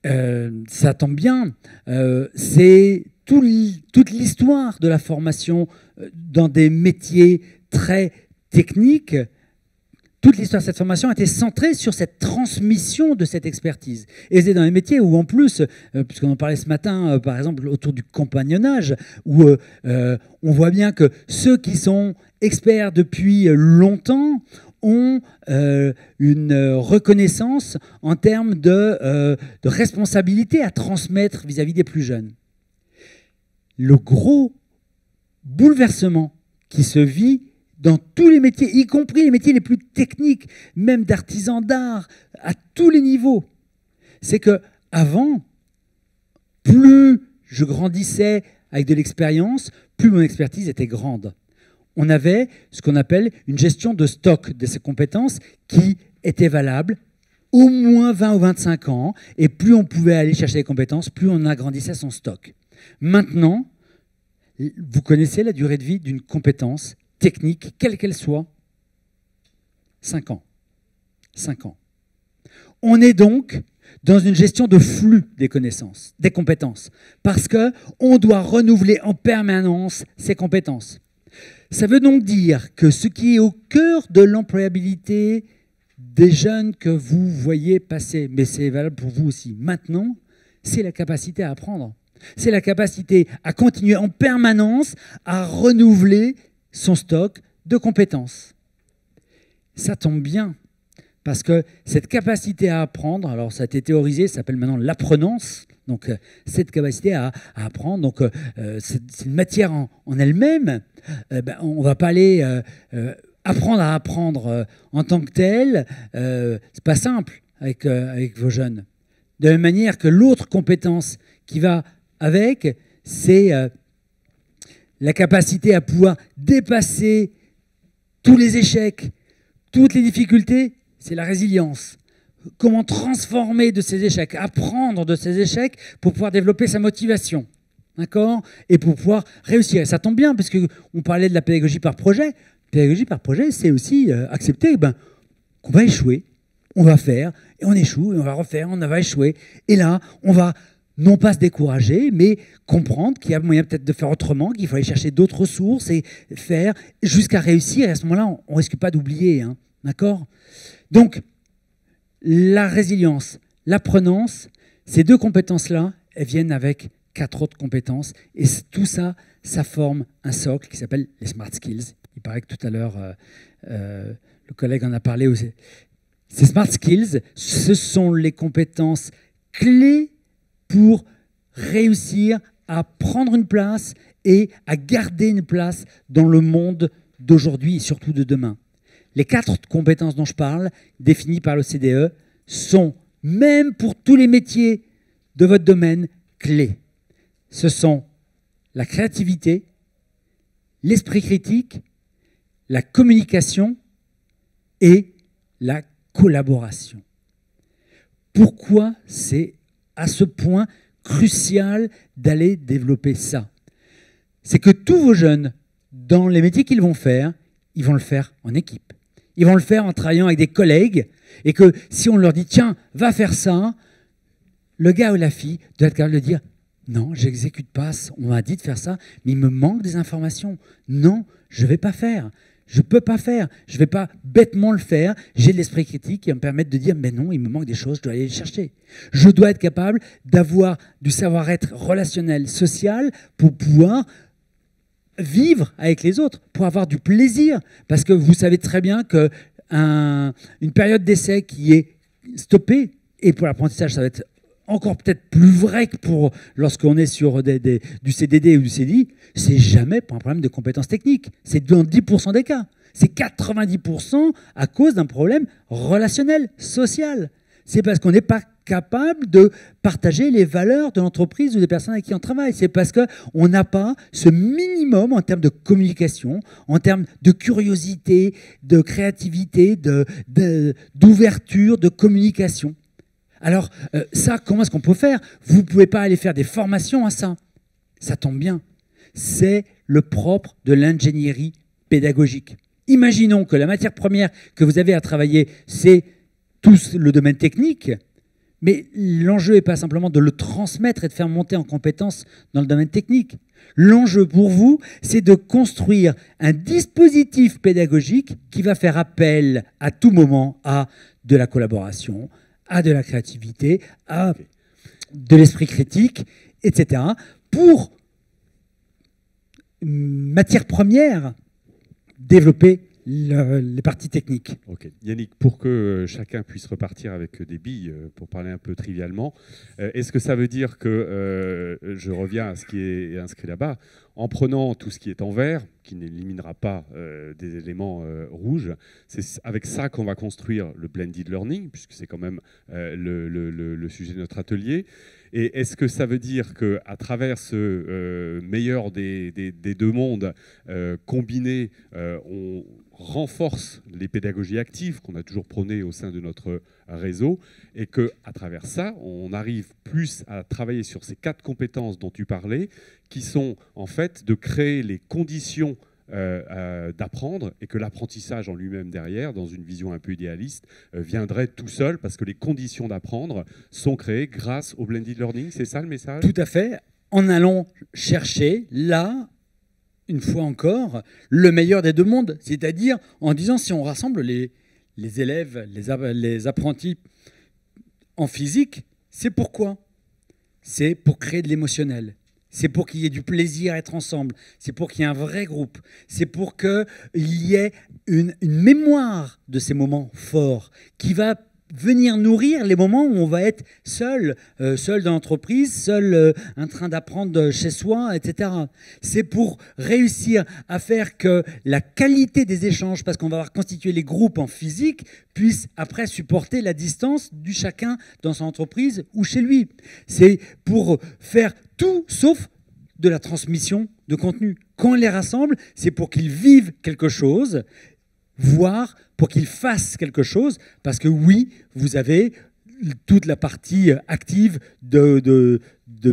Ça tombe bien, c'est toute l'histoire de la formation dans des métiers très techniques toute l'histoire de cette formation était centrée sur cette transmission de cette expertise. Et c'est dans les métiers où, en plus, puisqu'on en parlait ce matin, par exemple, autour du compagnonnage, où on voit bien que ceux qui sont experts depuis longtemps ont une reconnaissance en termes de responsabilité à transmettre vis-à-vis des plus jeunes. Le gros bouleversement qui se vit dans tous les métiers, y compris les métiers les plus techniques, même d'artisans d'art, à tous les niveaux, c'est que avant, plus je grandissais avec de l'expérience, plus mon expertise était grande. On avait ce qu'on appelle une gestion de stock de ces compétences qui était valable au moins 20 ou 25 ans, et plus on pouvait aller chercher les compétences, plus on agrandissait son stock. Maintenant, vous connaissez la durée de vie d'une compétence technique, quelle qu'elle soit, 5 ans. 5 ans. On est donc dans une gestion de flux des connaissances, des compétences, parce qu'on doit renouveler en permanence ces compétences. Ça veut donc dire que ce qui est au cœur de l'employabilité des jeunes que vous voyez passer, mais c'est valable pour vous aussi maintenant, c'est la capacité à apprendre. C'est la capacité à continuer en permanence à renouveler son stock de compétences. Ça tombe bien, parce que cette capacité à apprendre, alors ça a été théorisé, ça s'appelle maintenant l'apprenance, donc cette capacité à apprendre, donc c'est une matière en elle-même, on ne va pas aller apprendre à apprendre en tant que tel, c'est pas simple avec vos jeunes. De la même manière que l'autre compétence qui va avec, c'est la capacité à pouvoir dépasser tous les échecs, toutes les difficultés, c'est la résilience. Comment transformer de ces échecs, apprendre de ces échecs pour pouvoir développer sa motivation, d'accord ? Et pour pouvoir réussir. Et ça tombe bien, parce qu'on parlait de la pédagogie par projet. Pédagogie par projet, c'est aussi accepter qu'on va échouer, on va faire, et on échoue, et on va refaire, on va échouer. Et là, on va non pas se décourager, mais comprendre qu'il y a moyen peut-être de faire autrement, qu'il faut aller chercher d'autres ressources et faire jusqu'à réussir. Et à ce moment-là, on ne risque pas d'oublier. Hein, d'accord ? Donc, la résilience, l'apprenance, ces deux compétences-là, elles viennent avec 4 autres compétences. Et tout ça, ça forme un socle qui s'appelle les smart skills. Il paraît que tout à l'heure, le collègue en a parlé aussi. Ces smart skills, ce sont les compétences clés pour réussir à prendre une place et à garder une place dans le monde d'aujourd'hui et surtout de demain. Les 4 compétences dont je parle, définies par l'OCDE, sont, même pour tous les métiers de votre domaine, clés. Ce sont la créativité, l'esprit critique, la communication et la collaboration. Pourquoi c'est à ce point crucial d'aller développer ça? C'est que tous vos jeunes, dans les métiers qu'ils vont faire, ils vont le faire en équipe. Ils vont le faire en travaillant avec des collègues, et que si on leur dit « tiens, va faire ça », le gars ou la fille doit être capable de dire « non, j'exécute pas, on m'a dit de faire ça, mais il me manque des informations. Non, je ne vais pas faire. Je ne peux pas faire. Je ne vais pas bêtement le faire. J'ai de l'esprit critique qui va me permettre de dire « mais non, il me manque des choses, je dois aller les chercher. » Je dois être capable d'avoir du savoir-être relationnel, social, pour pouvoir vivre avec les autres, pour avoir du plaisir. Parce que vous savez très bien qu'une période d'essai qui est stoppée, et pour l'apprentissage, ça va être encore peut-être plus vrai que pour lorsqu'on est sur du CDD ou du CDI, c'est jamais pour un problème de compétences techniques. C'est dans 10% des cas. C'est 90% à cause d'un problème relationnel, social. C'est parce qu'on n'est pas capable de partager les valeurs de l'entreprise ou des personnes avec qui on travaille. C'est parce qu'on n'a pas ce minimum en termes de communication, en termes de curiosité, de créativité, d'ouverture, de communication. Alors, ça, comment est-ce qu'on peut faire? Vous ne pouvez pas aller faire des formations à ça. Ça tombe bien. C'est le propre de l'ingénierie pédagogique. Imaginons que la matière première que vous avez à travailler, c'est tout le domaine technique. Mais l'enjeu n'est pas simplement de le transmettre et de faire monter en compétences dans le domaine technique. L'enjeu pour vous, c'est de construire un dispositif pédagogique qui va faire appel à tout moment à de la collaboration, à de la créativité, à de l'esprit critique, etc. pour matière première développer les parties techniques. Ok. Yannick, pour que chacun puisse repartir avec des billes, pour parler un peu trivialement, est-ce que ça veut dire que, je reviens à ce qui est inscrit là-bas, en prenant tout ce qui est en vert, qui n'éliminera pas des éléments rouges, c'est avec ça qu'on va construire le blended learning, puisque c'est quand même le sujet de notre atelier. Et est-ce que ça veut dire qu'à travers ce meilleur des deux mondes combiné, on renforce les pédagogies actives qu'on a toujours prônées au sein de notre réseau, et qu'à travers ça, on arrive plus à travailler sur ces 4 compétences dont tu parlais, qui sont en fait de créer les conditions d'apprendre, et que l'apprentissage en lui-même derrière, dans une vision un peu idéaliste, viendrait tout seul, parce que les conditions d'apprendre sont créées grâce au blended learning. C'est ça le message ? Tout à fait, en allant chercher là, une fois encore, le meilleur des deux mondes. C'est-à-dire en disant, si on rassemble les élèves, les apprentis en physique, c'est pourquoi ? C'est pour créer de l'émotionnel. C'est pour qu'il y ait du plaisir à être ensemble. C'est pour qu'il y ait un vrai groupe. C'est pour qu'il y ait une mémoire de ces moments forts qui va venir nourrir les moments où on va être seul, seul dans l'entreprise, seul en train d'apprendre chez soi, etc. C'est pour réussir à faire que la qualité des échanges, parce qu'on va avoir constitué les groupes en physique, puisse après supporter la distance du chacun dans son entreprise ou chez lui. C'est pour faire tout sauf de la transmission de contenu. Quand on les rassemble, c'est pour qu'ils vivent quelque chose, voire pour qu'ils fassent quelque chose, parce que oui, vous avez toute la partie active de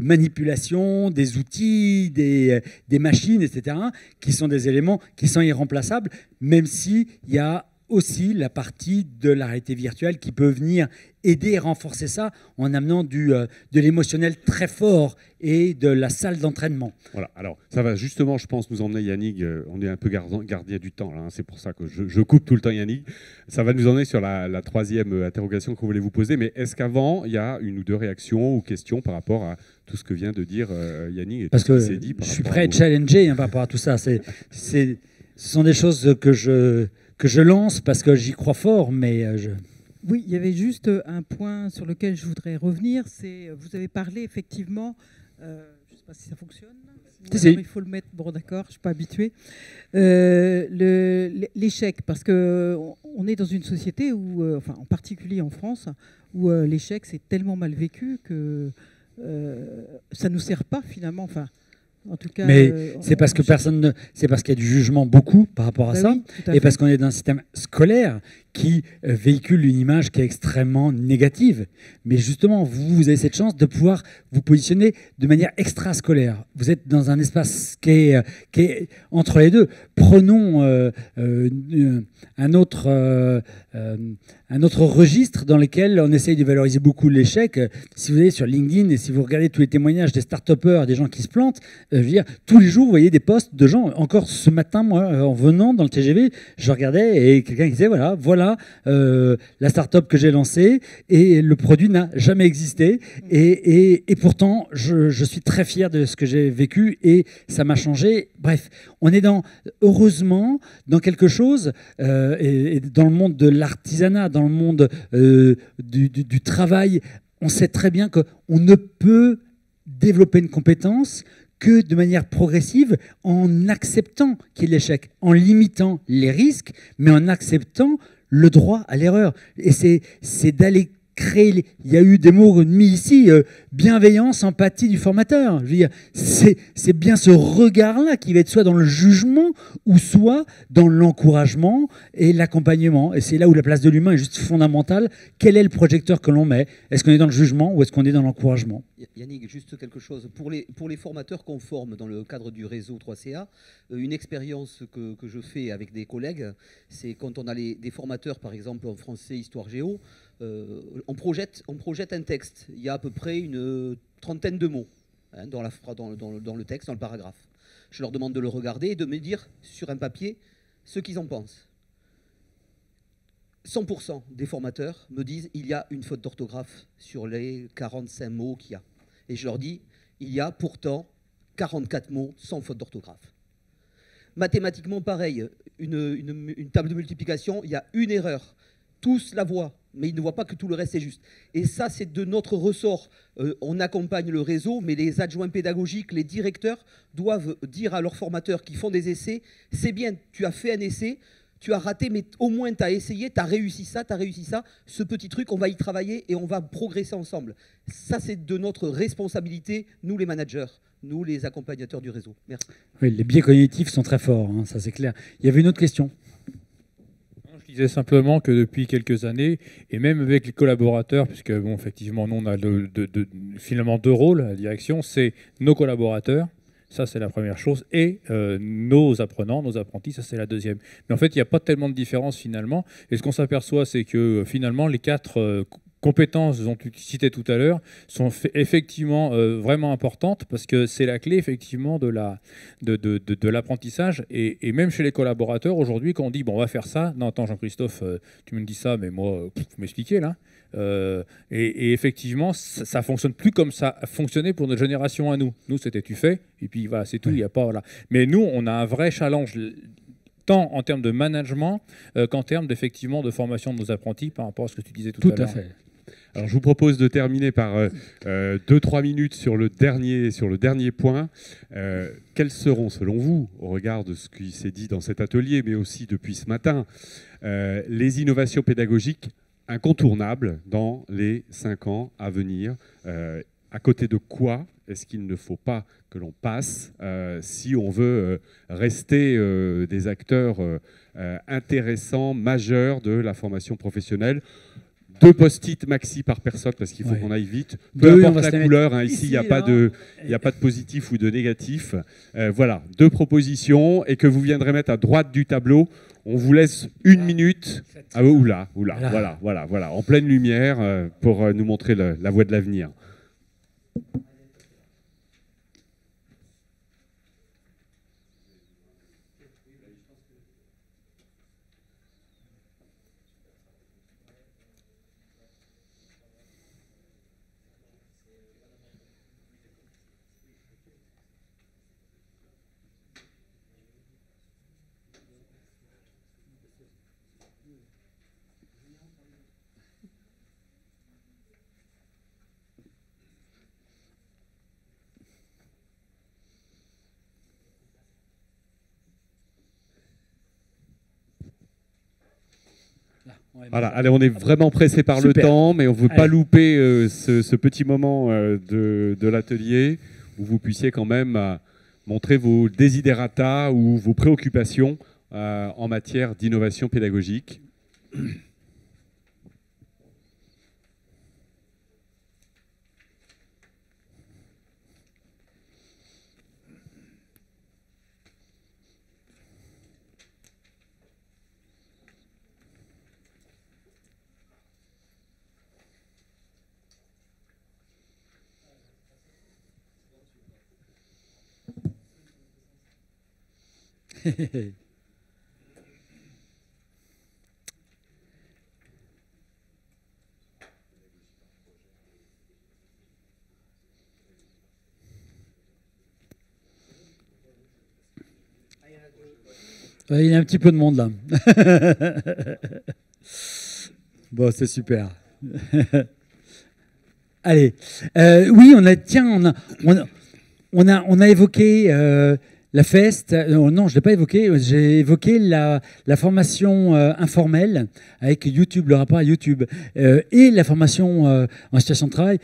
manipulation, des outils, des machines, etc., qui sont des éléments qui sont irremplaçables, même s'il y a aussi la partie de la réalité virtuelle qui peut venir aider et renforcer ça en amenant de l'émotionnel très fort et de la salle d'entraînement. Voilà, alors ça va justement, je pense, nous emmener, Yannick, on est un peu gardien du temps, là, hein, c'est pour ça que je coupe tout le temps Yannick. Ça va nous emmener sur la troisième interrogation qu'on voulait vous poser, mais est-ce qu'avant, il y a une ou deux réactions ou questions par rapport à tout ce que vient de dire Yannick et Parce tout que ce qui s'est dit je suis prêt à être challengé par rapport à tout ça. Ce sont des choses que je lance parce que j'y crois fort, mais Oui, il y avait juste un point sur lequel je voudrais revenir. C'est, vous avez parlé effectivement, je ne sais pas si ça fonctionne. Si. Il faut le mettre, bon d'accord, je ne suis pas habituée. L'échec, parce qu'on est dans une société où, enfin en particulier en France, où l'échec c'est tellement mal vécu que ça ne nous sert pas finalement. Enfin, en tout cas, mais c'est parce que c'est parce qu'il y a du jugement beaucoup par rapport à ça, oui, et parce qu'on est dans un système scolaire qui véhicule une image qui est extrêmement négative. Mais justement, vous avez cette chance de pouvoir vous positionner de manière extrascolaire. Vous êtes dans un espace qui est entre les deux. Prenons un autre registre dans lequel on essaye de valoriser beaucoup l'échec. Si vous allez sur LinkedIn et si vous regardez tous les témoignages des start-upers, des gens qui se plantent, je veux dire, tous les jours, vous voyez des posts de gens. Encore ce matin, moi, en venant dans le TGV, je regardais et quelqu'un qui disait, voilà la start-up que j'ai lancée et le produit n'a jamais existé. Et pourtant, je suis très fier de ce que j'ai vécu et ça m'a changé. Bref, on est heureusement dans quelque chose, et dans le monde de l'artisanat, dans le monde du travail, on sait très bien qu'on ne peut développer une compétence que de manière progressive, en acceptant qu'il y ait l'échec, en limitant les risques, mais en acceptant le droit à l'erreur. Et c'est d'aller créer... Il y a eu des mots mis ici, bienveillance, empathie du formateur. Je veux dire, c'est bien ce regard-là qui va être soit dans le jugement ou soit dans l'encouragement et l'accompagnement. Et c'est là où la place de l'humain est juste fondamentale. Quel est le projecteur que l'on met ? Est-ce qu'on est dans le jugement ou est-ce qu'on est dans l'encouragement ? Yannick, juste quelque chose. Pour les formateurs qu'on forme dans le cadre du réseau 3CA, une expérience que je fais avec des collègues, c'est quand on a des formateurs, par exemple en français, histoire géo, on projette un texte. Il y a à peu près une trentaine de mots hein, dans le texte, dans le paragraphe. Je leur demande de le regarder et de me dire sur un papier ce qu'ils en pensent. 100% des formateurs me disent il y a une faute d'orthographe sur les 45 mots qu'il y a. Et je leur dis il y a pourtant 44 mots sans faute d'orthographe. Mathématiquement, pareil, une table de multiplication, il y a une erreur. Tous la voient, mais ils ne voient pas que tout le reste est juste. Et ça, c'est de notre ressort. On accompagne le réseau, mais les adjoints pédagogiques, les directeurs doivent dire à leurs formateurs qui font des essais, c'est bien, tu as fait un essai, tu as raté, mais au moins tu as essayé, tu as réussi ça, ce petit truc, on va y travailler et on va progresser ensemble. Ça, c'est de notre responsabilité, nous les managers, nous les accompagnateurs du réseau. Merci. Oui, les biais cognitifs sont très forts, hein, ça c'est clair. Il y avait une autre question. Je disais simplement que depuis quelques années, et même avec les collaborateurs, puisque bon, effectivement, nous on a finalement deux rôles à la direction, c'est nos collaborateurs, ça c'est la première chose, et nos apprenants, nos apprentis, ça c'est la deuxième. Mais en fait, il n'y a pas tellement de différence finalement, et ce qu'on s'aperçoit, c'est que finalement, les quatre compétences dont tu citais tout à l'heure sont effectivement vraiment importantes parce que c'est la clé effectivement de l'apprentissage et même chez les collaborateurs aujourd'hui quand on dit bon on va faire ça, non attends Jean-Christophe tu me dis ça mais moi faut m'expliquer là et effectivement ça fonctionne plus comme ça fonctionnait pour notre génération à nous c'était tu fais et puis voilà c'est tout il y a pas voilà mais nous on a un vrai challenge tant en termes de management qu'en termes d'effectivement de formation de nos apprentis par rapport à ce que tu disais tout à l'heure. Tout à fait. Alors, je vous propose de terminer par 2-3 minutes sur le dernier point. Quelles seront, selon vous, au regard de ce qui s'est dit dans cet atelier, mais aussi depuis ce matin, les innovations pédagogiques incontournables dans les 5 ans à venir à côté de quoi est-ce qu'il ne faut pas que l'on passe si on veut rester des acteurs intéressants, majeurs de la formation professionnelle? 2 post-it maxi par personne parce qu'il faut qu'on aille vite. Peu importe la couleur, hein, ici il n'y a pas de positif ou de négatif. Voilà, 2 propositions et que vous viendrez mettre à droite du tableau. On vous laisse 1 minute. Ah, oula, voilà, en pleine lumière pour nous montrer la voie de l'avenir. Voilà, allez, on est vraiment pressé par le temps, mais on ne veut pas louper ce petit moment de l'atelier où vous puissiez quand même montrer vos desiderata ou vos préoccupations en matière d'innovation pédagogique. Il y a un petit peu de monde là. Bon, c'est super. Allez. Oui, on a évoqué la FEST. Non, je ne l'ai pas évoqué. J'ai évoqué la formation informelle avec YouTube, le rapport à YouTube, et la formation en situation de travail,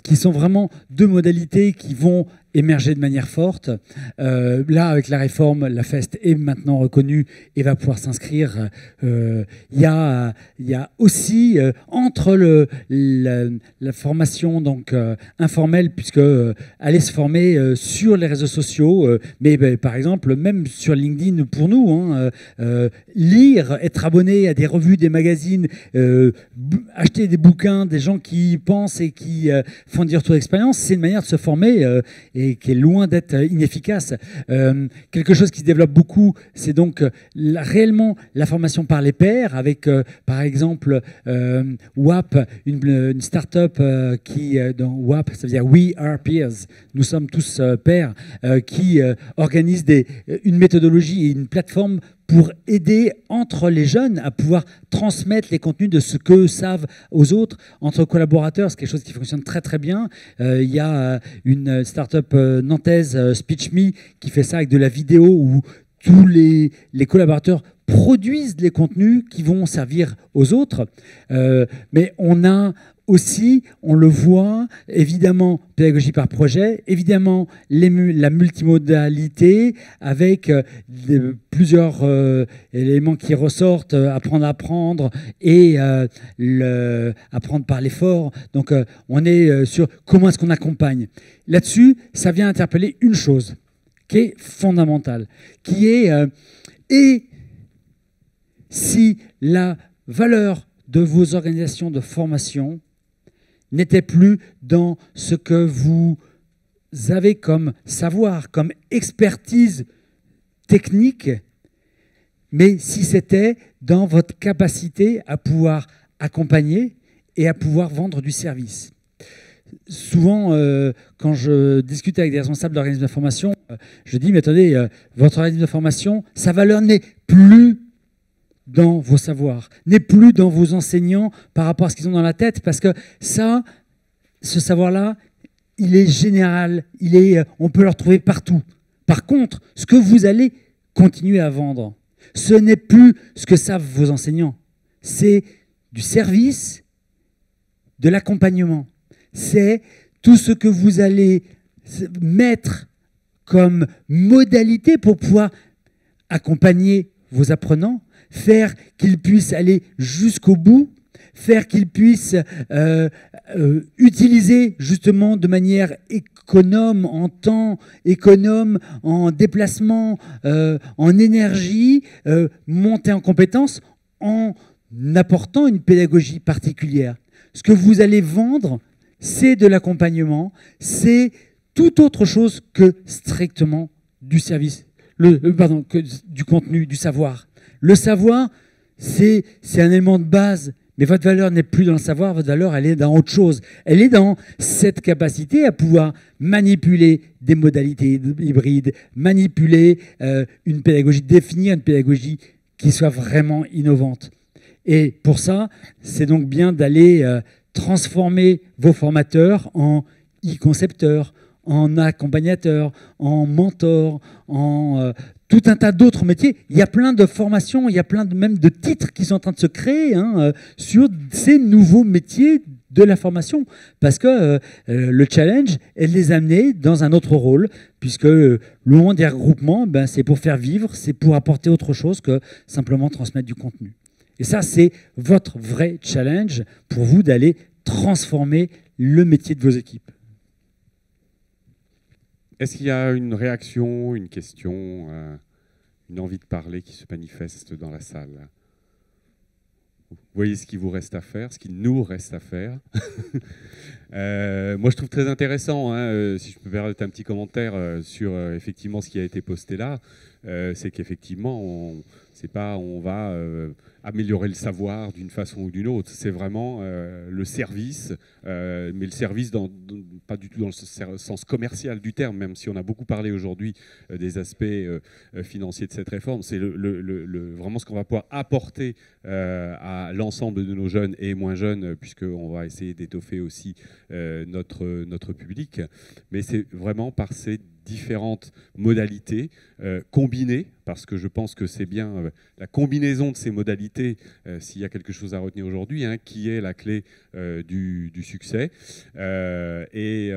qui sont vraiment 2 modalités qui vont émerger de manière forte. Là, avec la réforme, la FEST est maintenant reconnue et va pouvoir s'inscrire. Il y a aussi, entre la formation donc, informelle, puisque aller se former sur les réseaux sociaux, mais par exemple, même sur LinkedIn pour nous, hein, lire, être abonné à des revues, des magazines, acheter des bouquins, des gens qui pensent et qui font des retours d'expérience, c'est une manière de se former et qui est loin d'être inefficace. Quelque chose qui se développe beaucoup, c'est donc réellement la formation par les pairs, avec par exemple WAP, une start-up qui, dans WAP, ça veut dire We Are Peers, nous sommes tous pairs, qui organise une méthodologie et une plateforme pour aider entre les jeunes à pouvoir transmettre les contenus de ce qu'eux savent aux autres, entre collaborateurs. C'est quelque chose qui fonctionne très très bien. Il y a une start-up nantaise, SpeechMe, qui fait ça avec de la vidéo où tous les collaborateurs produisent les contenus qui vont servir aux autres. Mais on a aussi, on le voit, évidemment, pédagogie par projet, évidemment, la multimodalité avec plusieurs éléments qui ressortent, apprendre à apprendre et apprendre par l'effort. Donc, on est sur comment est-ce qu'on accompagne. Là-dessus, ça vient interpeller une chose qui est fondamentale, qui est et si la valeur de vos organisations de formation n'était plus dans ce que vous avez comme savoir, comme expertise technique, mais si c'était dans votre capacité à pouvoir accompagner et à pouvoir vendre du service. Souvent, quand je discute avec des responsables d'organismes de formation, je dis, mais attendez, votre organisme de formation, sa valeur n'est plus dans vos savoirs, n'est plus dans vos enseignants par rapport à ce qu'ils ont dans la tête, parce que ce savoir-là, il est général, on peut le retrouver partout. Par contre, ce que vous allez continuer à vendre, ce n'est plus ce que savent vos enseignants, c'est du service, de l'accompagnement. C'est tout ce que vous allez mettre comme modalité pour pouvoir accompagner vos apprenants, faire qu'ils puissent aller jusqu'au bout, faire qu'ils puissent utiliser justement de manière économe en temps, économe en déplacement, en énergie, monter en compétences en apportant une pédagogie particulière. Ce que vous allez vendre, c'est de l'accompagnement, c'est tout autre chose que strictement du service, que du contenu, du savoir. Le savoir, c'est un élément de base, mais votre valeur n'est plus dans le savoir, votre valeur, elle est dans autre chose. Elle est dans cette capacité à pouvoir manipuler des modalités hybrides, manipuler une pédagogie, définir une pédagogie qui soit vraiment innovante. Et pour ça, c'est donc bien d'aller transformer vos formateurs en e-concepteurs, en accompagnateurs, en mentors, en tout un tas d'autres métiers. Il y a plein de formations, il y a plein même de titres qui sont en train de se créer sur ces nouveaux métiers de la formation. Parce que le challenge est de les amener dans un autre rôle, puisque le moment des regroupements, c'est pour faire vivre, c'est pour apporter autre chose que simplement transmettre du contenu. Et ça, c'est votre vrai challenge pour vous d'aller transformer le métier de vos équipes. Est-ce qu'il y a une réaction, une question, une envie de parler qui se manifeste dans la salle? Vous voyez ce qu'il vous reste à faire, ce qu'il nous reste à faire. Moi, je trouve très intéressant, si je peux permettre un petit commentaire sur effectivement ce qui a été posté là, c'est qu'effectivement, on va améliorer le savoir d'une façon ou d'une autre. C'est vraiment le service, mais le service pas du tout dans le sens commercial du terme, même si on a beaucoup parlé aujourd'hui des aspects financiers de cette réforme. C'est vraiment ce qu'on va pouvoir apporter à l'ensemble de nos jeunes et moins jeunes, puisqu'on va essayer d'étoffer aussi notre public. Mais c'est vraiment par ces différentes modalités combinées, parce que je pense que c'est bien la combinaison de ces modalités, s'il y a quelque chose à retenir aujourd'hui, hein, qui est la clé du succès, et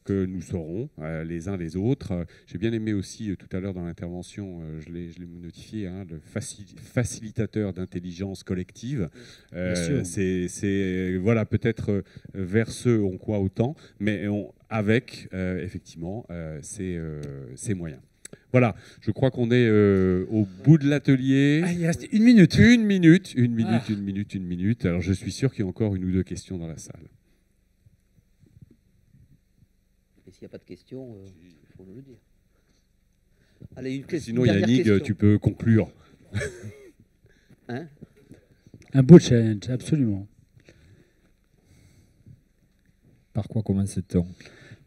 que nous saurons les uns les autres. J'ai bien aimé aussi tout à l'heure dans l'intervention, je l'ai notifié, hein, le facilitateur d'intelligence collective. C'est voilà, peut-être vers ce on croit autant, mais avec effectivement ces moyens. Voilà, je crois qu'on est au bout de l'atelier. Ah, il reste 1 minute. Une minute. Alors je suis sûr qu'il y a encore 1 ou 2 questions dans la salle. Et s'il n'y a pas de questions, il faut nous le dire. Allez, une question. Sinon, Yannick, tu peux conclure. Hein? Un beau challenge, absolument. Par quoi commence-t-on?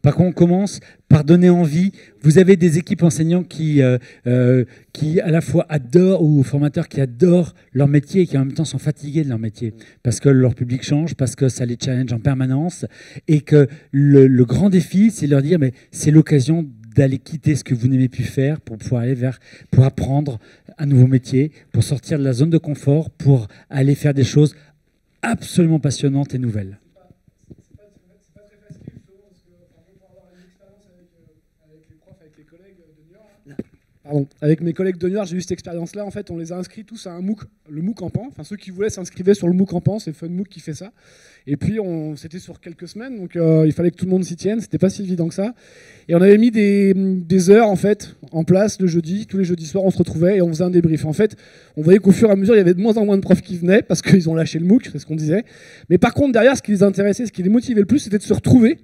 Par contre, on commence par donner envie. Vous avez des équipes enseignants qui à la fois adorent, ou formateurs qui adorent leur métier et qui en même temps sont fatigués de leur métier parce que leur public change, parce que ça les challenge en permanence, et que le grand défi, c'est de leur dire mais c'est l'occasion d'aller quitter ce que vous n'aimez plus faire pour pouvoir aller pour apprendre un nouveau métier, pour sortir de la zone de confort, pour aller faire des choses absolument passionnantes et nouvelles. Avec mes collègues de New York, j'ai eu cette expérience-là. En fait, on les a inscrits tous à un MOOC, le MOOC en Pan. Enfin, ceux qui voulaient s'inscrivaient sur le MOOC en Pan. C'est FunMOOC qui fait ça. Et puis, c'était sur quelques semaines, donc il fallait que tout le monde s'y tienne. C'était pas si évident que ça. Et on avait mis des heures en fait en place le jeudi. Tous les jeudis soirs, on se retrouvait et on faisait un débrief. En fait, on voyait qu'au fur et à mesure, il y avait de moins en moins de profs qui venaient parce qu'ils ont lâché le MOOC, c'est ce qu'on disait. Mais par contre, derrière, ce qui les intéressait, ce qui les motivait le plus, c'était de se retrouver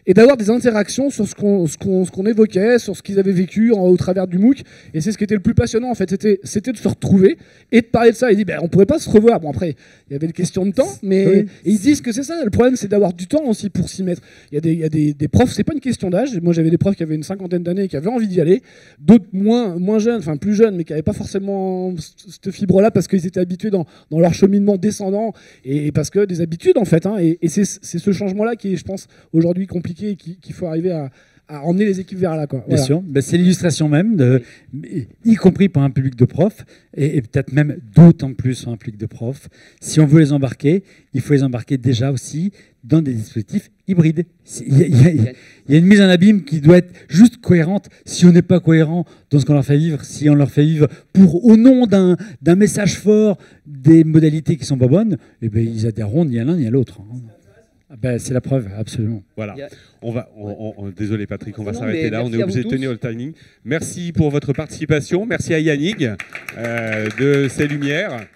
et d'avoir des interactions sur ce qu'on évoquait, sur ce qu'ils avaient vécu au travers du MOOC. Et c'est ce qui était le plus passionnant, en fait. C'était de se retrouver et de parler de ça. Il dit, on ne pourrait pas se revoir. Bon, après, il y avait une question de temps, mais oui. Ils disent que c'est ça. Le problème, c'est d'avoir du temps aussi pour s'y mettre. Il y a des profs, c'est pas une question d'âge. Moi, j'avais des profs qui avaient une 50aine d'années et qui avaient envie d'y aller. D'autres moins jeunes, enfin plus jeunes, mais qui n'avaient pas forcément cette fibre-là parce qu'ils étaient habitués dans leur cheminement descendant et parce que des habitudes, en fait. Hein, et c'est ce changement-là qui est, je pense, aujourd'hui compliqué. Qu'il faut arriver à emmener les équipes vers là. Quoi. Bien sûr, c'est l'illustration même, y compris pour un public de profs, et peut-être même d'autant plus pour un public de profs. Si on veut les embarquer, il faut les embarquer déjà aussi dans des dispositifs hybrides. Il y a une mise en abîme qui doit être juste cohérente. Si on n'est pas cohérent dans ce qu'on leur fait vivre, si on leur fait vivre au nom d'un message fort, des modalités qui ne sont pas bonnes, eh bien, ils adhéreront ni à l'un ni à l'autre. C'est la preuve, absolument. Voilà. Désolé Patrick, on va s'arrêter là. On est obligé de tenir le timing. Merci pour votre participation. Merci à Yannick de ses lumières.